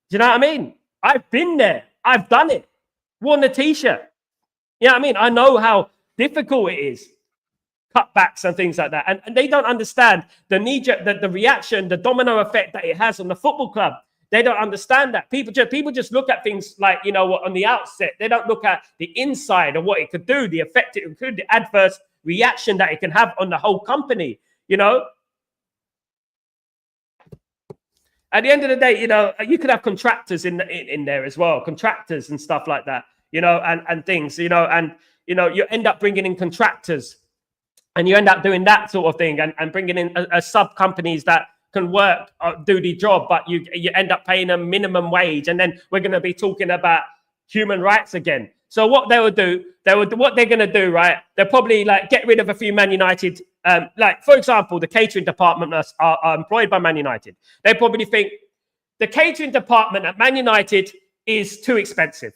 [SPEAKER 1] Do you know what I mean? I've been there. I've done it. Worn the t-shirt. You know what I mean? I know how difficult it is. Cutbacks and things like that. And they don't understand the the reaction, the domino effect that it has on the football club. They don't understand that. People just look at things like, you know, on the outset. They don't look at the inside of what it could do, the effect it could, the adverse reaction that it can have on the whole company, you know. At the end of the day, you know, you could have contractors in there as well, contractors and stuff like that, you know, and things, you know, and, you know, you end up bringing in contractors. And you end up doing that sort of thing and bringing in a sub companies that can work, do the job, but you end up paying them minimum wage. And then we're going to be talking about human rights again. So what what they're going to do, right? They'll probably like get rid of a few Man United. Like, for example, the catering department are employed by Man United. They probably think the catering department at Man United is too expensive.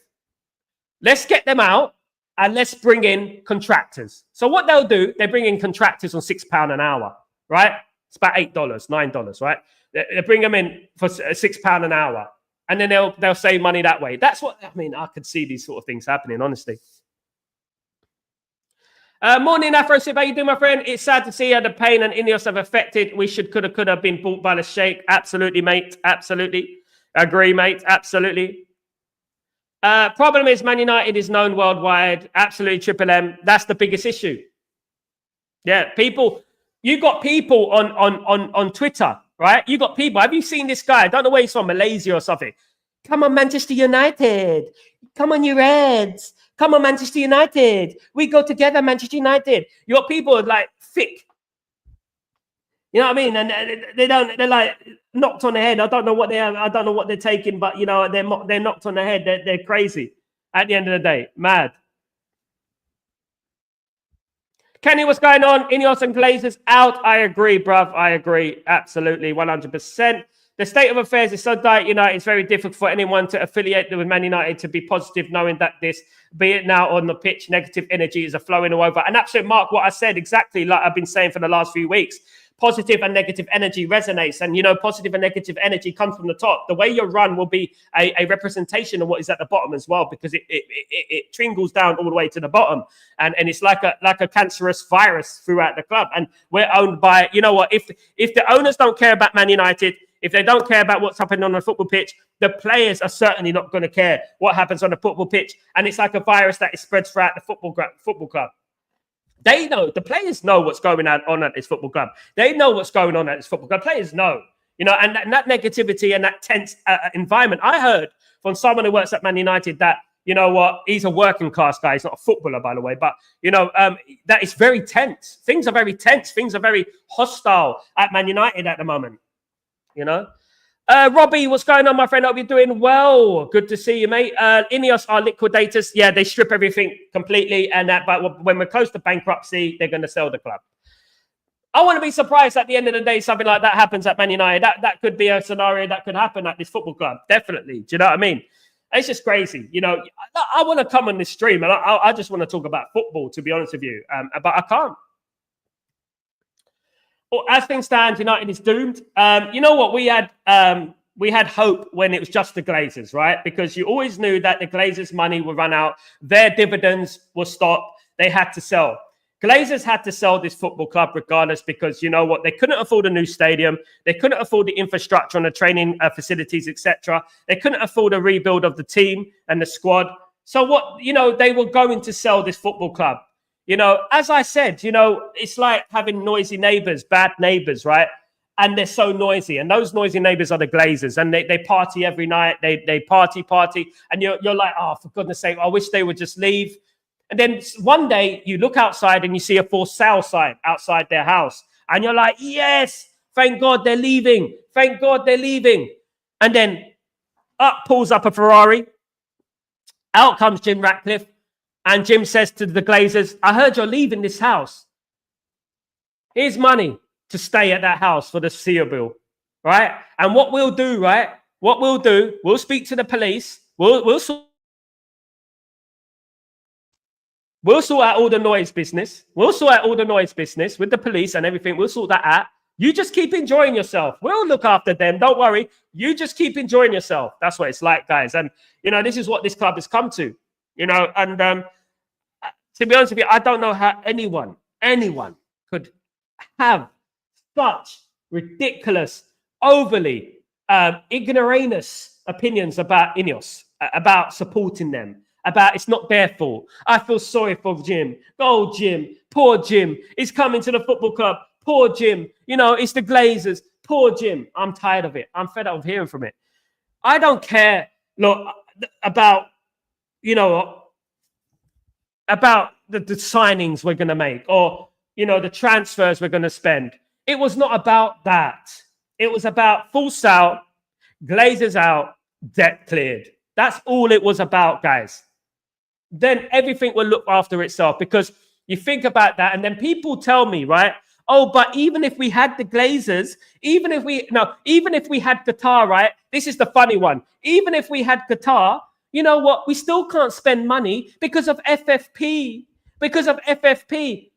[SPEAKER 1] Let's get them out. And let's bring in contractors. So what they'll do, they bring in contractors on £6 an hour, right? It's about $8, $9, right? They bring them in for £6 an hour. And then they'll save money that way. That's what, I mean, I could see these sort of things happening, honestly. Morning, Afro Sip. How you doing, my friend? It's sad to see how the pain and Ineos have affected. We could have been bought by the Sheikh. Absolutely, mate. Absolutely. Agree, mate. Absolutely. Problem is, Man United is known worldwide. Absolutely, Triple M. That's the biggest issue. Yeah, people. You got people on Twitter, right? You got people. Have you seen this guy? I don't know where he's from, Malaysia or something. Come on, Manchester United. Come on, you Reds. Come on, Manchester United. We go together, Manchester United. You got people like thick. You know what I mean? And they're like knocked on the head. I don't know what they are. I don't know what they're taking, but you know, they're knocked on the head. They're crazy at the end of the day. Mad. Kenny, what's going on? Ineos and Glazers out. I agree, bruv. I agree. Absolutely. 100%. The state of affairs is so dire at United. It's very difficult for anyone to affiliate with Man United to be positive, knowing that this, be it now on the pitch, negative energy is flowing all over. And absolutely, Mark, what I said exactly like I've been saying for the last few weeks. Positive and negative energy resonates. And, you know, positive and negative energy comes from the top. The way you run will be a representation of what is at the bottom as well, because it trickles down all the way to the bottom. And it's like a cancerous virus throughout the club. And we're owned by, you know what, if the owners don't care about Man United, if they don't care about what's happening on the football pitch, the players are certainly not going to care what happens on the football pitch. And it's like a virus that is spread throughout the football club. They know, the players know what's going on at this football club. They know what's going on at this football club. Players know, you know, and that negativity and that tense environment. I heard from someone who works at Man United that, you know what, he's a working class guy. He's not a footballer, by the way, but, you know, that it's very tense. Things are very tense. Things are very hostile at Man United at the moment, you know. Robbie, what's going on, my friend? Hope you're doing well. Good to see you, mate. Ineos are liquidators. Yeah, they strip everything completely. And but when we're close to bankruptcy, they're going to sell the club. I want to be surprised at the end of the day something like that happens at Man United. That could be a scenario that could happen at this football club. Definitely. Do you know what I mean? It's just crazy. You know, I want to come on this stream and I just want to talk about football, to be honest with you. But I can't. Well, as things stand, United is doomed. You know what? We had hope when it was just the Glazers, right? Because you always knew that the Glazers' money would run out. Their dividends will stop. They had to sell. Glazers had to sell this football club regardless because, you know what? They couldn't afford a new stadium. They couldn't afford the infrastructure and the training facilities, etc. They couldn't afford a rebuild of the team and the squad. So what, you know, they were going to sell this football club. You know, as I said, you know, it's like having noisy neighbors, bad neighbors, right? And they're so noisy. And those noisy neighbors are the Glazers. And they party every night. They party. And you're like, oh, for goodness sake, I wish they would just leave. And then one day you look outside and you see a for sale sign outside their house. And you're like, yes, thank God they're leaving. Thank God they're leaving. And then pulls up a Ferrari. Out comes Jim Ratcliffe. And Jim says to the Glazers, I heard you're leaving this house. Here's money to stay at that house for the seal bill, right? And what we'll do, right? What we'll do, we'll speak to the police. We'll sort out all the noise business. We'll sort out all the noise business with the police and everything. We'll sort that out. You just keep enjoying yourself. We'll look after them. Don't worry. You just keep enjoying yourself. That's what it's like, guys. And, you know, this is what this club has come to. You know, and to be honest with you, I don't know how anyone could have such ridiculous, overly ignoramus opinions about Ineos, about supporting them, about it's not their fault. I feel sorry for Jim. Oh, Jim, poor Jim. He's coming to the football club. Poor Jim. You know, it's the Glazers. Poor Jim. I'm tired of it. I'm fed up of hearing from it. I don't care, look, about, you know, about the signings we're going to make or, you know, the transfers we're going to spend. It was not about that. It was about full sale, Glazers out, debt cleared. That's all it was about, guys. Then everything will look after itself because you think about that and then people tell me, right? Oh, but even if we had the Glazers, even if we had Qatar, right? This is the funny one. Even if we had Qatar, you know what? We still can't spend money because of FFP. Because of FFP.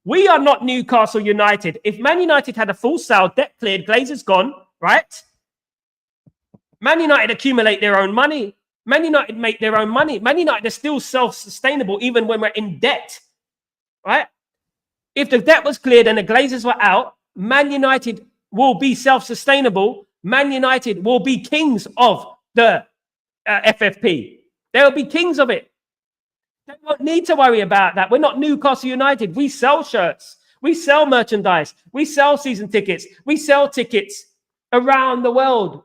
[SPEAKER 1] We are not Newcastle United. If Man United had a full sale, debt cleared, Glazers gone, right? Man United accumulate their own money. Man United make their own money. Man United are still self-sustainable even when we're in debt. right? If the debt was cleared and the Glazers were out, Man United will be self-sustainable. Man United will be kings of the FFP. They will be kings of it. They won't need to worry about that. We're not Newcastle United. We sell shirts. We sell merchandise. We sell season tickets. We sell tickets around the world.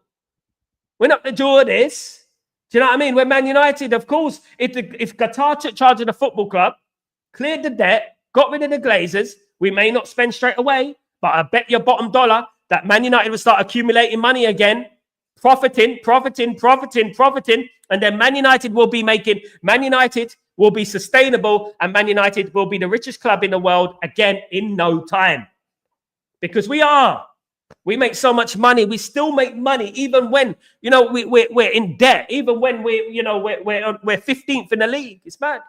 [SPEAKER 1] We're not the Jordans. Do you know what I mean? We're Man United. Of course, if Qatar took charge of the football club, cleared the debt, got rid of the Glazers, we may not spend straight away, but I bet your bottom dollar that Man United will start accumulating money again, profiting, and then Man United will be sustainable, and Man United will be the richest club in the world again in no time. Because we make so much money. We still make money even when, we're in debt, even when we're 15th in the league. It's bad.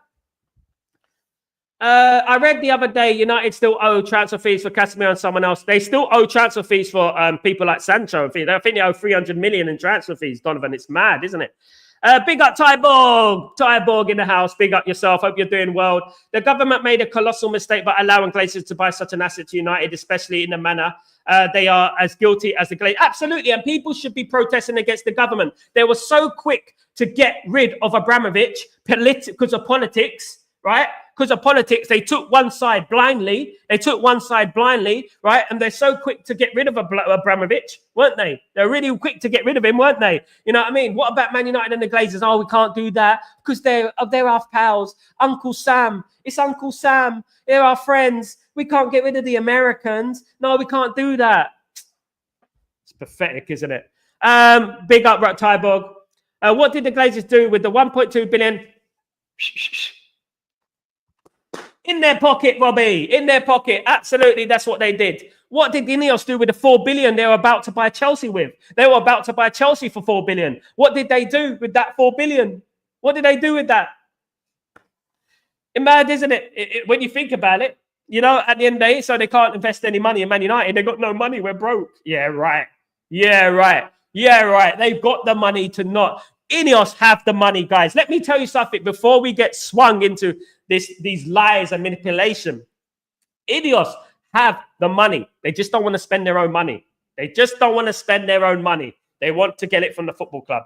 [SPEAKER 1] I read the other day, United still owe transfer fees for Casemiro and someone else. They still owe transfer fees for people like Sancho. I think they owe 300 million in transfer fees, Donovan. It's mad, isn't it? Big up Tyborg in the house. Big up yourself. Hope you're doing well. The government made a colossal mistake by allowing Glazers to buy such an asset to United, especially in the manner they are as guilty as the Glazers. Absolutely. And people should be protesting against the government. They were so quick to get rid of Abramovich because of politics, right? Because of politics, they took one side blindly. Right? And they're so quick to get rid of Abramovich, weren't they? They're really quick to get rid of him, weren't they? You know what I mean? What about Man United and the Glazers? Oh, we can't do that because they're our pals. Uncle Sam. It's Uncle Sam. They're our friends. We can't get rid of the Americans. No, we can't do that. It's pathetic, isn't it? Big up, Tyborg. What did the Glazers do with the 1.2 billion? In their pocket, Robbie. In their pocket. Absolutely, that's what they did. What did Ineos do with the 4 billion they were about to buy Chelsea with? They were about to buy Chelsea for 4 billion. What did they do with that 4 billion? What did they do with that? It's mad, isn't it? When you think about it, at the end of the day, so they can't invest any money in Man United. They got no money. We're broke. Yeah, right. They've got the money to not. Ineos have the money, guys. Let me tell you something before we get swung into these lies and manipulation. Ineos have the money. They just don't want to spend their own money. They want to get it from the football club.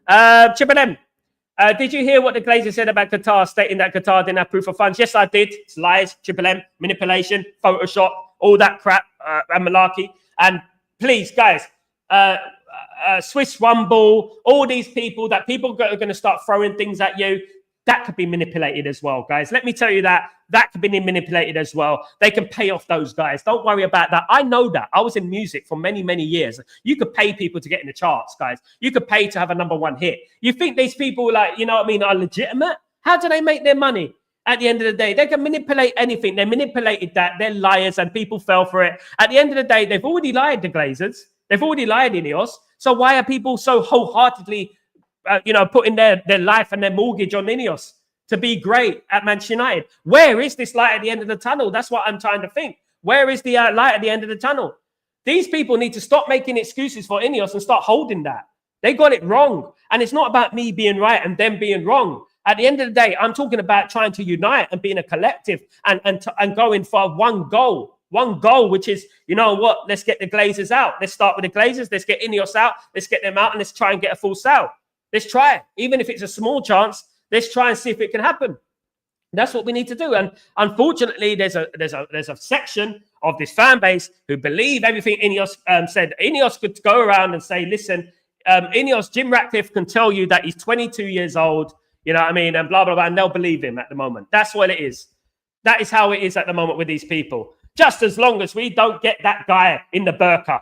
[SPEAKER 1] Chibadem, did you hear what the Glazers said about Qatar, stating that Qatar didn't have proof of funds? Yes, I did. It's lies, Chibadem, manipulation, Photoshop, all that crap, and malarkey. And please, guys, Swiss Rumble, all these people are going to start throwing things at you. That could be manipulated as well, guys. Let me tell you that could be manipulated as well. They can pay off those guys. Don't worry about that. I know that. I was in music for many, many years. You could pay people to get in the charts, guys. You could pay to have a #1 hit. You think these people, are legitimate? How do they make their money? At the end of the day, they can manipulate anything. They manipulated that. They're liars and people fell for it. At the end of the day, they've already lied, the Glazers. They've already lied, Ineos. So why are people so wholeheartedly putting their life and their mortgage on Ineos to be great at Manchester United? Where is this light at the end of the tunnel? That's what I'm trying to think. Where is the light at the end of the tunnel? These people need to stop making excuses for Ineos and start holding that. They got it wrong. And it's not about me being right and them being wrong. At the end of the day, I'm talking about trying to unite and being a collective and going for one goal. One goal, which is, let's get the Glazers out. Let's start with the Glazers. Let's get Ineos out. Let's get them out and let's try and get a full sale. Let's try it. Even if it's a small chance, let's try and see if it can happen. That's what we need to do. And unfortunately, there's a section of this fan base who believe everything Ineos said. Ineos could go around and say, listen, Ineos, Jim Ratcliffe can tell you that he's 22 years old, and blah, blah, blah, and they'll believe him at the moment. That's what it is. That is how it is at the moment with these people. Just as long as we don't get that guy in the burqa.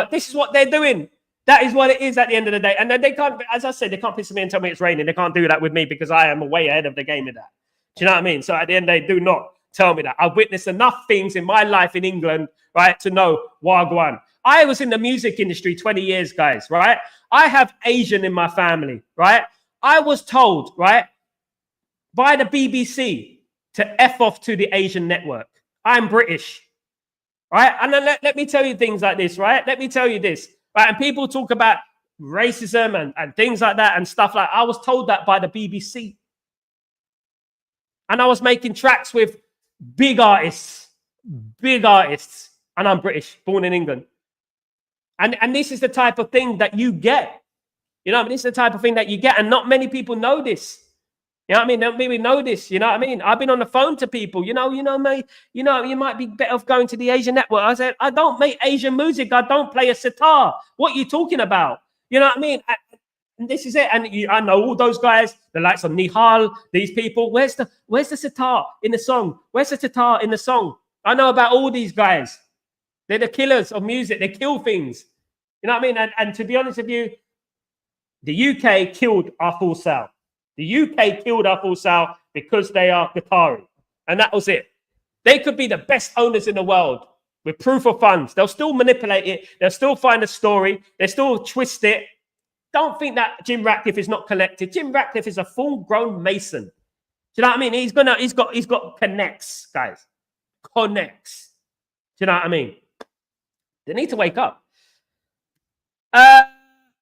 [SPEAKER 1] This is what they're doing. That is what it is at the end of the day. And then they can't, as I said, they can't piss me and tell me it's raining. They can't do that with me because I am way ahead of the game in that. Do you know what I mean? So at the end, they do not tell me that. I've witnessed enough things in my life in England, right, to know Wagwan. I was in the music industry 20 years, guys, right? I have Asian in my family, right? I was told, right, by the BBC to F off to the Asian network. I'm British, right? And then let me tell you things like this, right? Let me tell you this, right? And people talk about racism and things like that and stuff like that. I was told that by the BBC. And I was making tracks with big artists, and I'm British, born in England. And this is the type of thing that you get. You know what I mean? This is the type of thing that you get, and not many people know this. You know what I mean? Don't maybe know this. You know what I mean? I've been on the phone to people. Mate. You might be better off going to the Asian network. I said, I don't make Asian music. I don't play a sitar. What are you talking about? You know what I mean? And this is it. And I know all those guys, the likes of Nihal, these people. Where's the sitar in the song? Where's the sitar in the song? I know about all these guys. They're the killers of music. They kill things. You know what I mean? And to be honest with you, the UK killed our Full Sail. The UK killed our Full Sail because they are Qatari. And that was it. They could be the best owners in the world with proof of funds. They'll still manipulate it. They'll still find a story. They'll still twist it. Don't think that Jim Ratcliffe is not collected. Jim Ratcliffe is a full-grown Mason. Do you know what I mean? He's got connects, guys. Connects. Do you know what I mean? They need to wake up.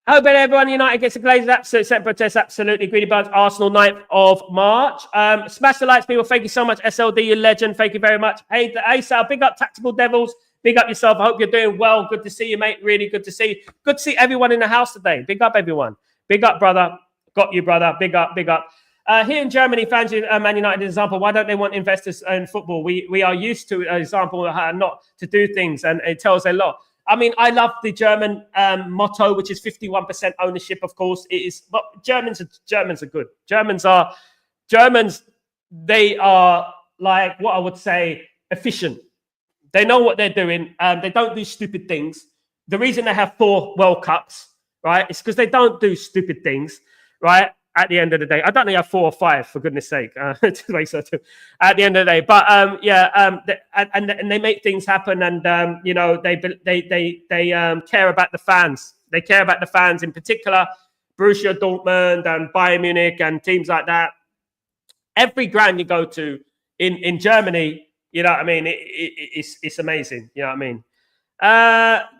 [SPEAKER 1] Hope everyone United gets the Glazers. Absolute set protest. Absolutely. Greedy Buds. Arsenal 9th of March. Smash the likes, people. Thank you so much. SLD, you legend. Thank you very much. Hey, Sal, big up Tactical Devils. Big up yourself. I hope you're doing well. Good to see you, mate. Really good to see you. Good to see everyone in the house today. Big up, everyone. Big up, brother. Got you, brother. Big up, big up. Here in Germany, fans of Man United example. Why don't they want investors in football? We are used to an example of how not to do things, and it tells a lot. I mean, I love the German motto, which is 51% ownership, of course. It is, but Germans are good. Germans, they are like what I would say, efficient. They know what they're doing. They don't do stupid things. The reason they have 4 World Cups, right, is because they don't do stupid things, right? At the end of the day, I don't think they have 4 or 5, for goodness sake. At the end of the day, but and they make things happen, and they care about the fans. They care about the fans, in particular, Borussia Dortmund and Bayern Munich and teams like that. Every ground you go to in Germany, you know what I mean. It's amazing. You know what I mean.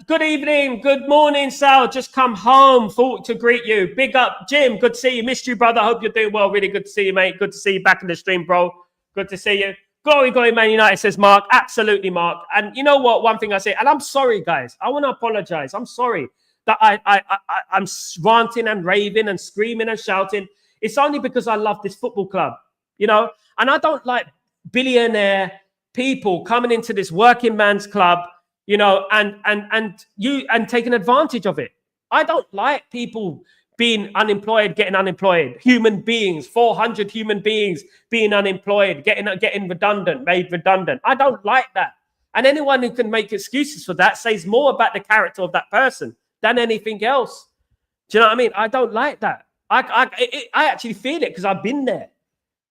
[SPEAKER 1] Good evening, good morning, Sal. Just come home. Thought to greet you. Big up, Jim. Good to see you. Missed you, brother. Hope you're doing well. Really good to see you, mate. Good to see you back in the stream, bro. Good to see you. Glory, Man United, says Mark. Absolutely, Mark. And you know what? One thing I say, and I'm sorry, guys. I want to apologize. I'm sorry that I'm ranting and raving and screaming and shouting. It's only because I love this football club, you know, and I don't like billionaire people coming into this working man's club, you know, and taking advantage of it. I don't like people being unemployed, getting unemployed. Human beings, 400 human beings being unemployed, getting made redundant. I don't like that. And anyone who can make excuses for that says more about the character of that person than anything else. Do you know what I mean? I don't like that. I actually feel it because I've been there.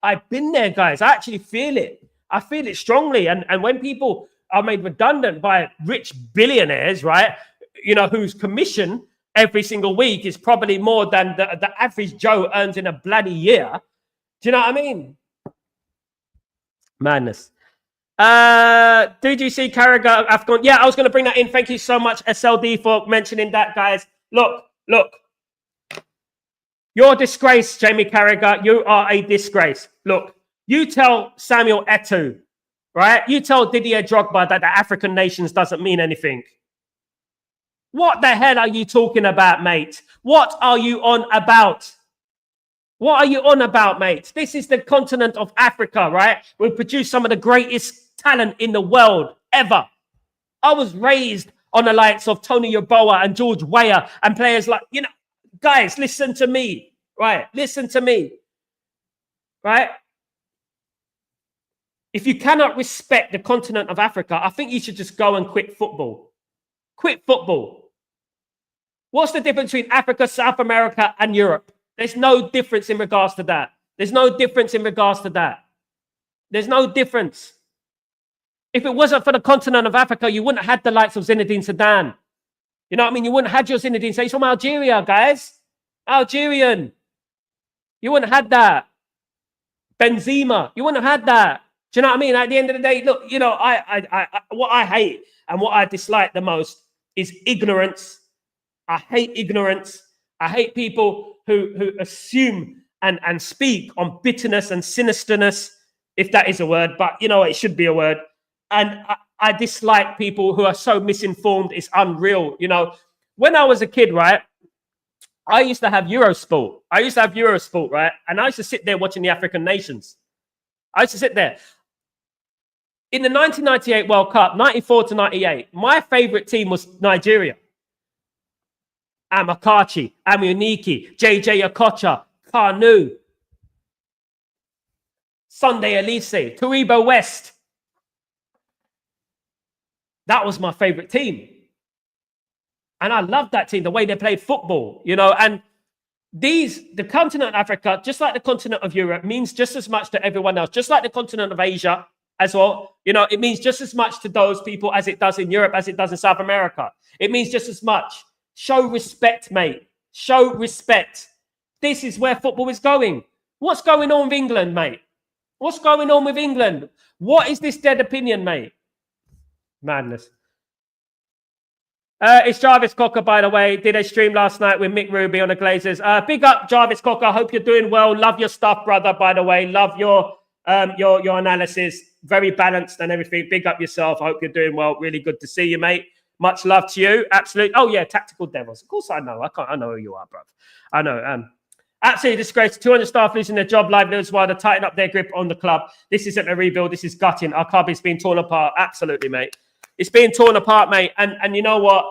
[SPEAKER 1] I've been there, guys. I actually feel it. I feel it strongly. And when people are made redundant by rich billionaires, right, you know, whose commission every single week is probably more than the average Joe earns in a bloody year. Do you know what I mean? Madness. Did you see Carragher Afghan? Yeah, I was going to bring that in. Thank you so much, SLD, for mentioning that, guys. Look. You're a disgrace, Jamie Carragher. You are a disgrace. Look, you tell Samuel Eto'o, right? You tell Didier Drogba that the African nations doesn't mean anything. What the hell are you talking about, mate? What are you on about? What are you on about, mate? This is the continent of Africa, right? We produce some of the greatest talent in the world ever. I was raised on the likes of Tony Yeboah and George Weah and players like, you know, guys, listen to me, right? Listen to me, right? If you cannot respect the continent of Africa, I think you should just go and quit football. Quit football. What's the difference between Africa, South America, and Europe? There's no difference in regards to that. There's no difference in regards to that. There's no difference. If it wasn't for the continent of Africa, you wouldn't have had the likes of Zinedine Zidane. You know what I mean? You wouldn't have had your Zinedine. Say he's from Algeria, guys. Algerian. You wouldn't have had that. Benzema. You wouldn't have had that. Do you know what I mean? At the end of the day, look, you know, what I hate and what I dislike the most is ignorance. I hate ignorance. I hate people who assume and speak on bitterness and sinisterness. if that is a word, but you know, it should be a word. And I dislike people who are so misinformed. It's unreal. You know, when I was a kid, right, I used to have Eurosport. Right? And I used to sit there watching the African nations. I used to sit there. In the 1998 World Cup, 94 to 98, my favorite team was Nigeria. Amakachi, Amuniki, JJ Okocha, Kanu, Sunday Elise, Taribo West. That was my favorite team. And I loved that team, the way they played football, you know. And the continent of Africa, just like the continent of Europe, means just as much to everyone else, just like the continent of Asia as well. You know, it means just as much to those people as it does in Europe, as it does in South America. It means just as much. Show respect, mate. Show respect. This is where football is going. What's going on with England, mate? What's going on with England? What is this dead opinion, mate? Madness. It's Jarvis Cocker, by the way. Did a stream last night with Mick Ruby on the Glazers. Big up, Jarvis Cocker. Hope you're doing well. Love your stuff, brother, by the way. Love your analysis. Very balanced and everything. Big up yourself. I hope you're doing well. Really good to see you, mate. Much love to you. Absolutely. Oh, yeah, Tactical Devils. Of course I know. I know who you are, bro. I know. Absolutely disgrace. 200 staff losing their job, livelihoods while they tighten up their grip on the club. This isn't a rebuild. This is gutting. Our club is being torn apart. Absolutely, mate. It's being torn apart, mate. And you know what?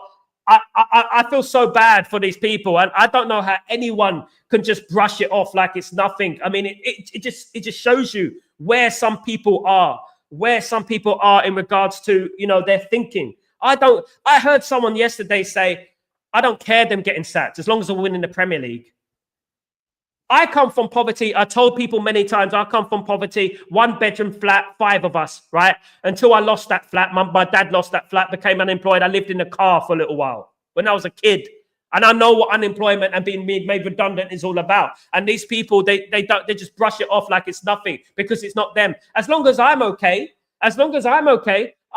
[SPEAKER 1] I feel so bad for these people. And I don't know how anyone can just brush it off like it's nothing. I mean, it just shows you where some people are in regards to, you know, their thinking. I heard someone yesterday say, I don't care them getting sacked as long as we're winning the Premier League. I come from poverty. I told people many times, I come from poverty, 1-bedroom flat, 5 of us, right? Until I lost that flat. My dad lost that flat, became unemployed. I lived in a car for a little while when I was a kid. And I know what unemployment and being made redundant is all about. And these people, they just brush it off like it's nothing because it's not them. As long as I'm okay, I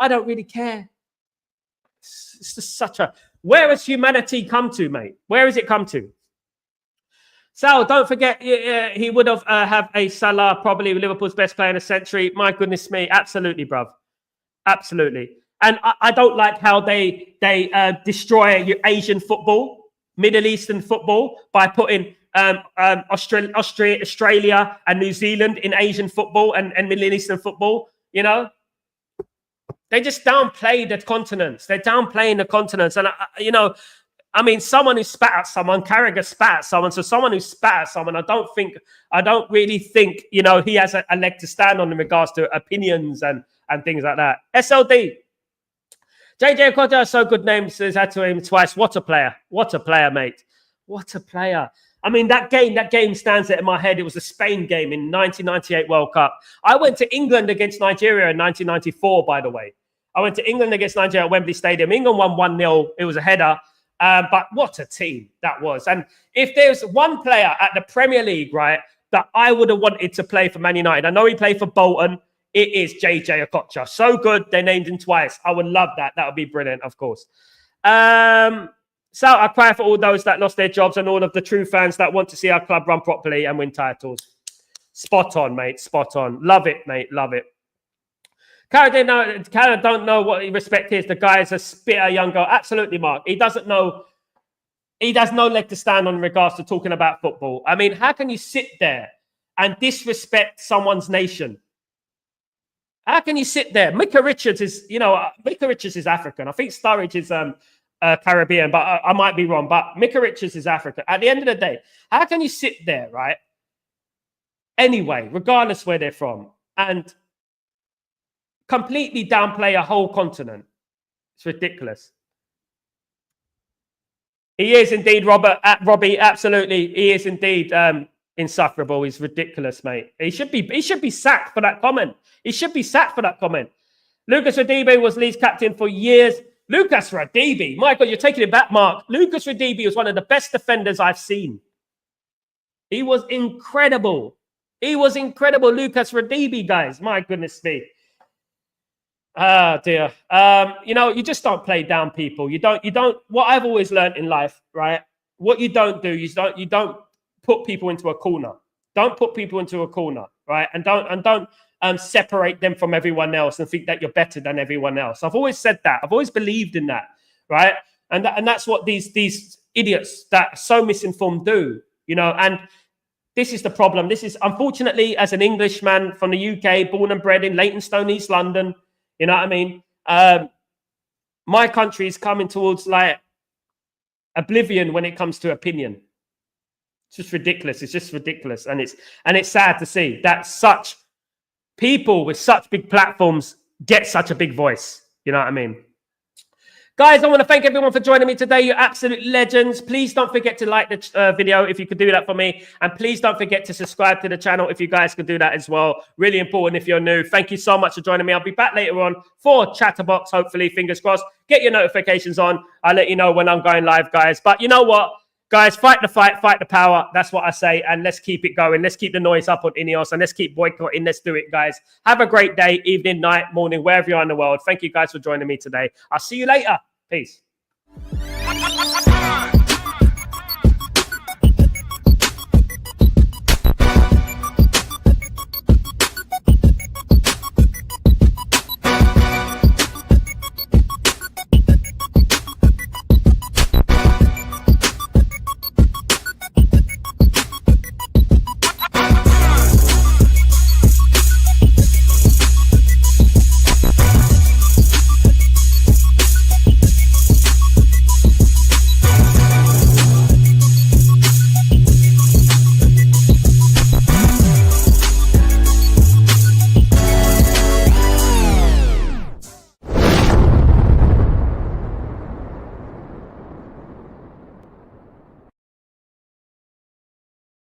[SPEAKER 1] don't really care. It's just such a... Where has humanity come to, mate? Where has it come to? Sal, don't forget, he would have a Salah, probably Liverpool's best player in a century. My goodness me, absolutely, bruv. Absolutely. And I don't like how they destroy Asian football, Middle Eastern football, by putting Australia and New Zealand in Asian football and Middle Eastern football, you know? They just downplay the continents. They're downplaying the continents. And, you know... I mean, someone who spat at someone, Carragher spat at someone. So someone who spat at someone, I don't really think, you know, he has a leg to stand on in regards to opinions and things like that. SLD. JJ Okocha, so good name, says that to him twice. What a player, mate. What a player. I mean, that game stands there in my head. It was a Spain game in 1998 World Cup. I went to England against Nigeria in 1994, by the way. I went to England against Nigeria at Wembley Stadium. England won 1-0. It was a header. But what a team that was. And if there's one player at the Premier League, right, that I would have wanted to play for Man United, I know he played for Bolton, it is JJ Okocha. So good, they named him twice. I would love that. That would be brilliant, of course. So I cry for all those that lost their jobs and all of the true fans that want to see our club run properly and win titles. Spot on, mate. Spot on. Love it, mate. Love it. Canada don't know what respect is. The guy is a spitter young girl. Absolutely, Mark. He doesn't know. He has no leg to stand on in regards to talking about football. I mean, how can you sit there and disrespect someone's nation? How can you sit there? Micah Richards is African. I think Sturridge is Caribbean, but I might be wrong. But Micah Richards is African. At the end of the day, how can you sit there, right? Anyway, regardless where they're from, and completely downplay a whole continent? It's ridiculous. He is indeed, Robbie. Absolutely, he is indeed insufferable. He's ridiculous, mate. He should be sacked for that comment. He should be sacked for that comment. Lucas Radibe was Leeds captain for years. Lucas Radibe, my God, you're taking it back, Mark. Lucas Radibe was one of the best defenders I've seen. He was incredible. Lucas Radibe, guys. My goodness me. Ah, dear. You just don't play down people. You don't. What I've always learned in life, right? What you don't do, you don't put people into a corner. Don't put people into a corner, right? And don't separate them from everyone else and think that you're better than everyone else. I've always said that. I've always believed in that, right? And that's what these idiots that are so misinformed do, you know. And this is the problem. This is, unfortunately, as an Englishman from the UK, born and bred in Leytonstone, East London, you know what I mean? My country is coming towards like oblivion when it comes to opinion. It's just ridiculous. It's just ridiculous. And it's sad to see that such people with such big platforms get such a big voice. You know what I mean? Guys, I want to thank everyone for joining me today. You're absolute legends. Please don't forget to like the video if you could do that for me. And please don't forget to subscribe to the channel if you guys could do that as well. Really important if you're new. Thank you so much for joining me. I'll be back later on for Chatterbox, hopefully. Fingers crossed. Get your notifications on. I'll let you know when I'm going live, guys. But you know what? Guys, fight the fight, fight the power. That's what I say. And let's keep it going. Let's keep the noise up on Ineos and let's keep boycotting. Let's do it, guys. Have a great day, evening, night, morning, wherever you are in the world. Thank you guys for joining me today. I'll see you later. Peace.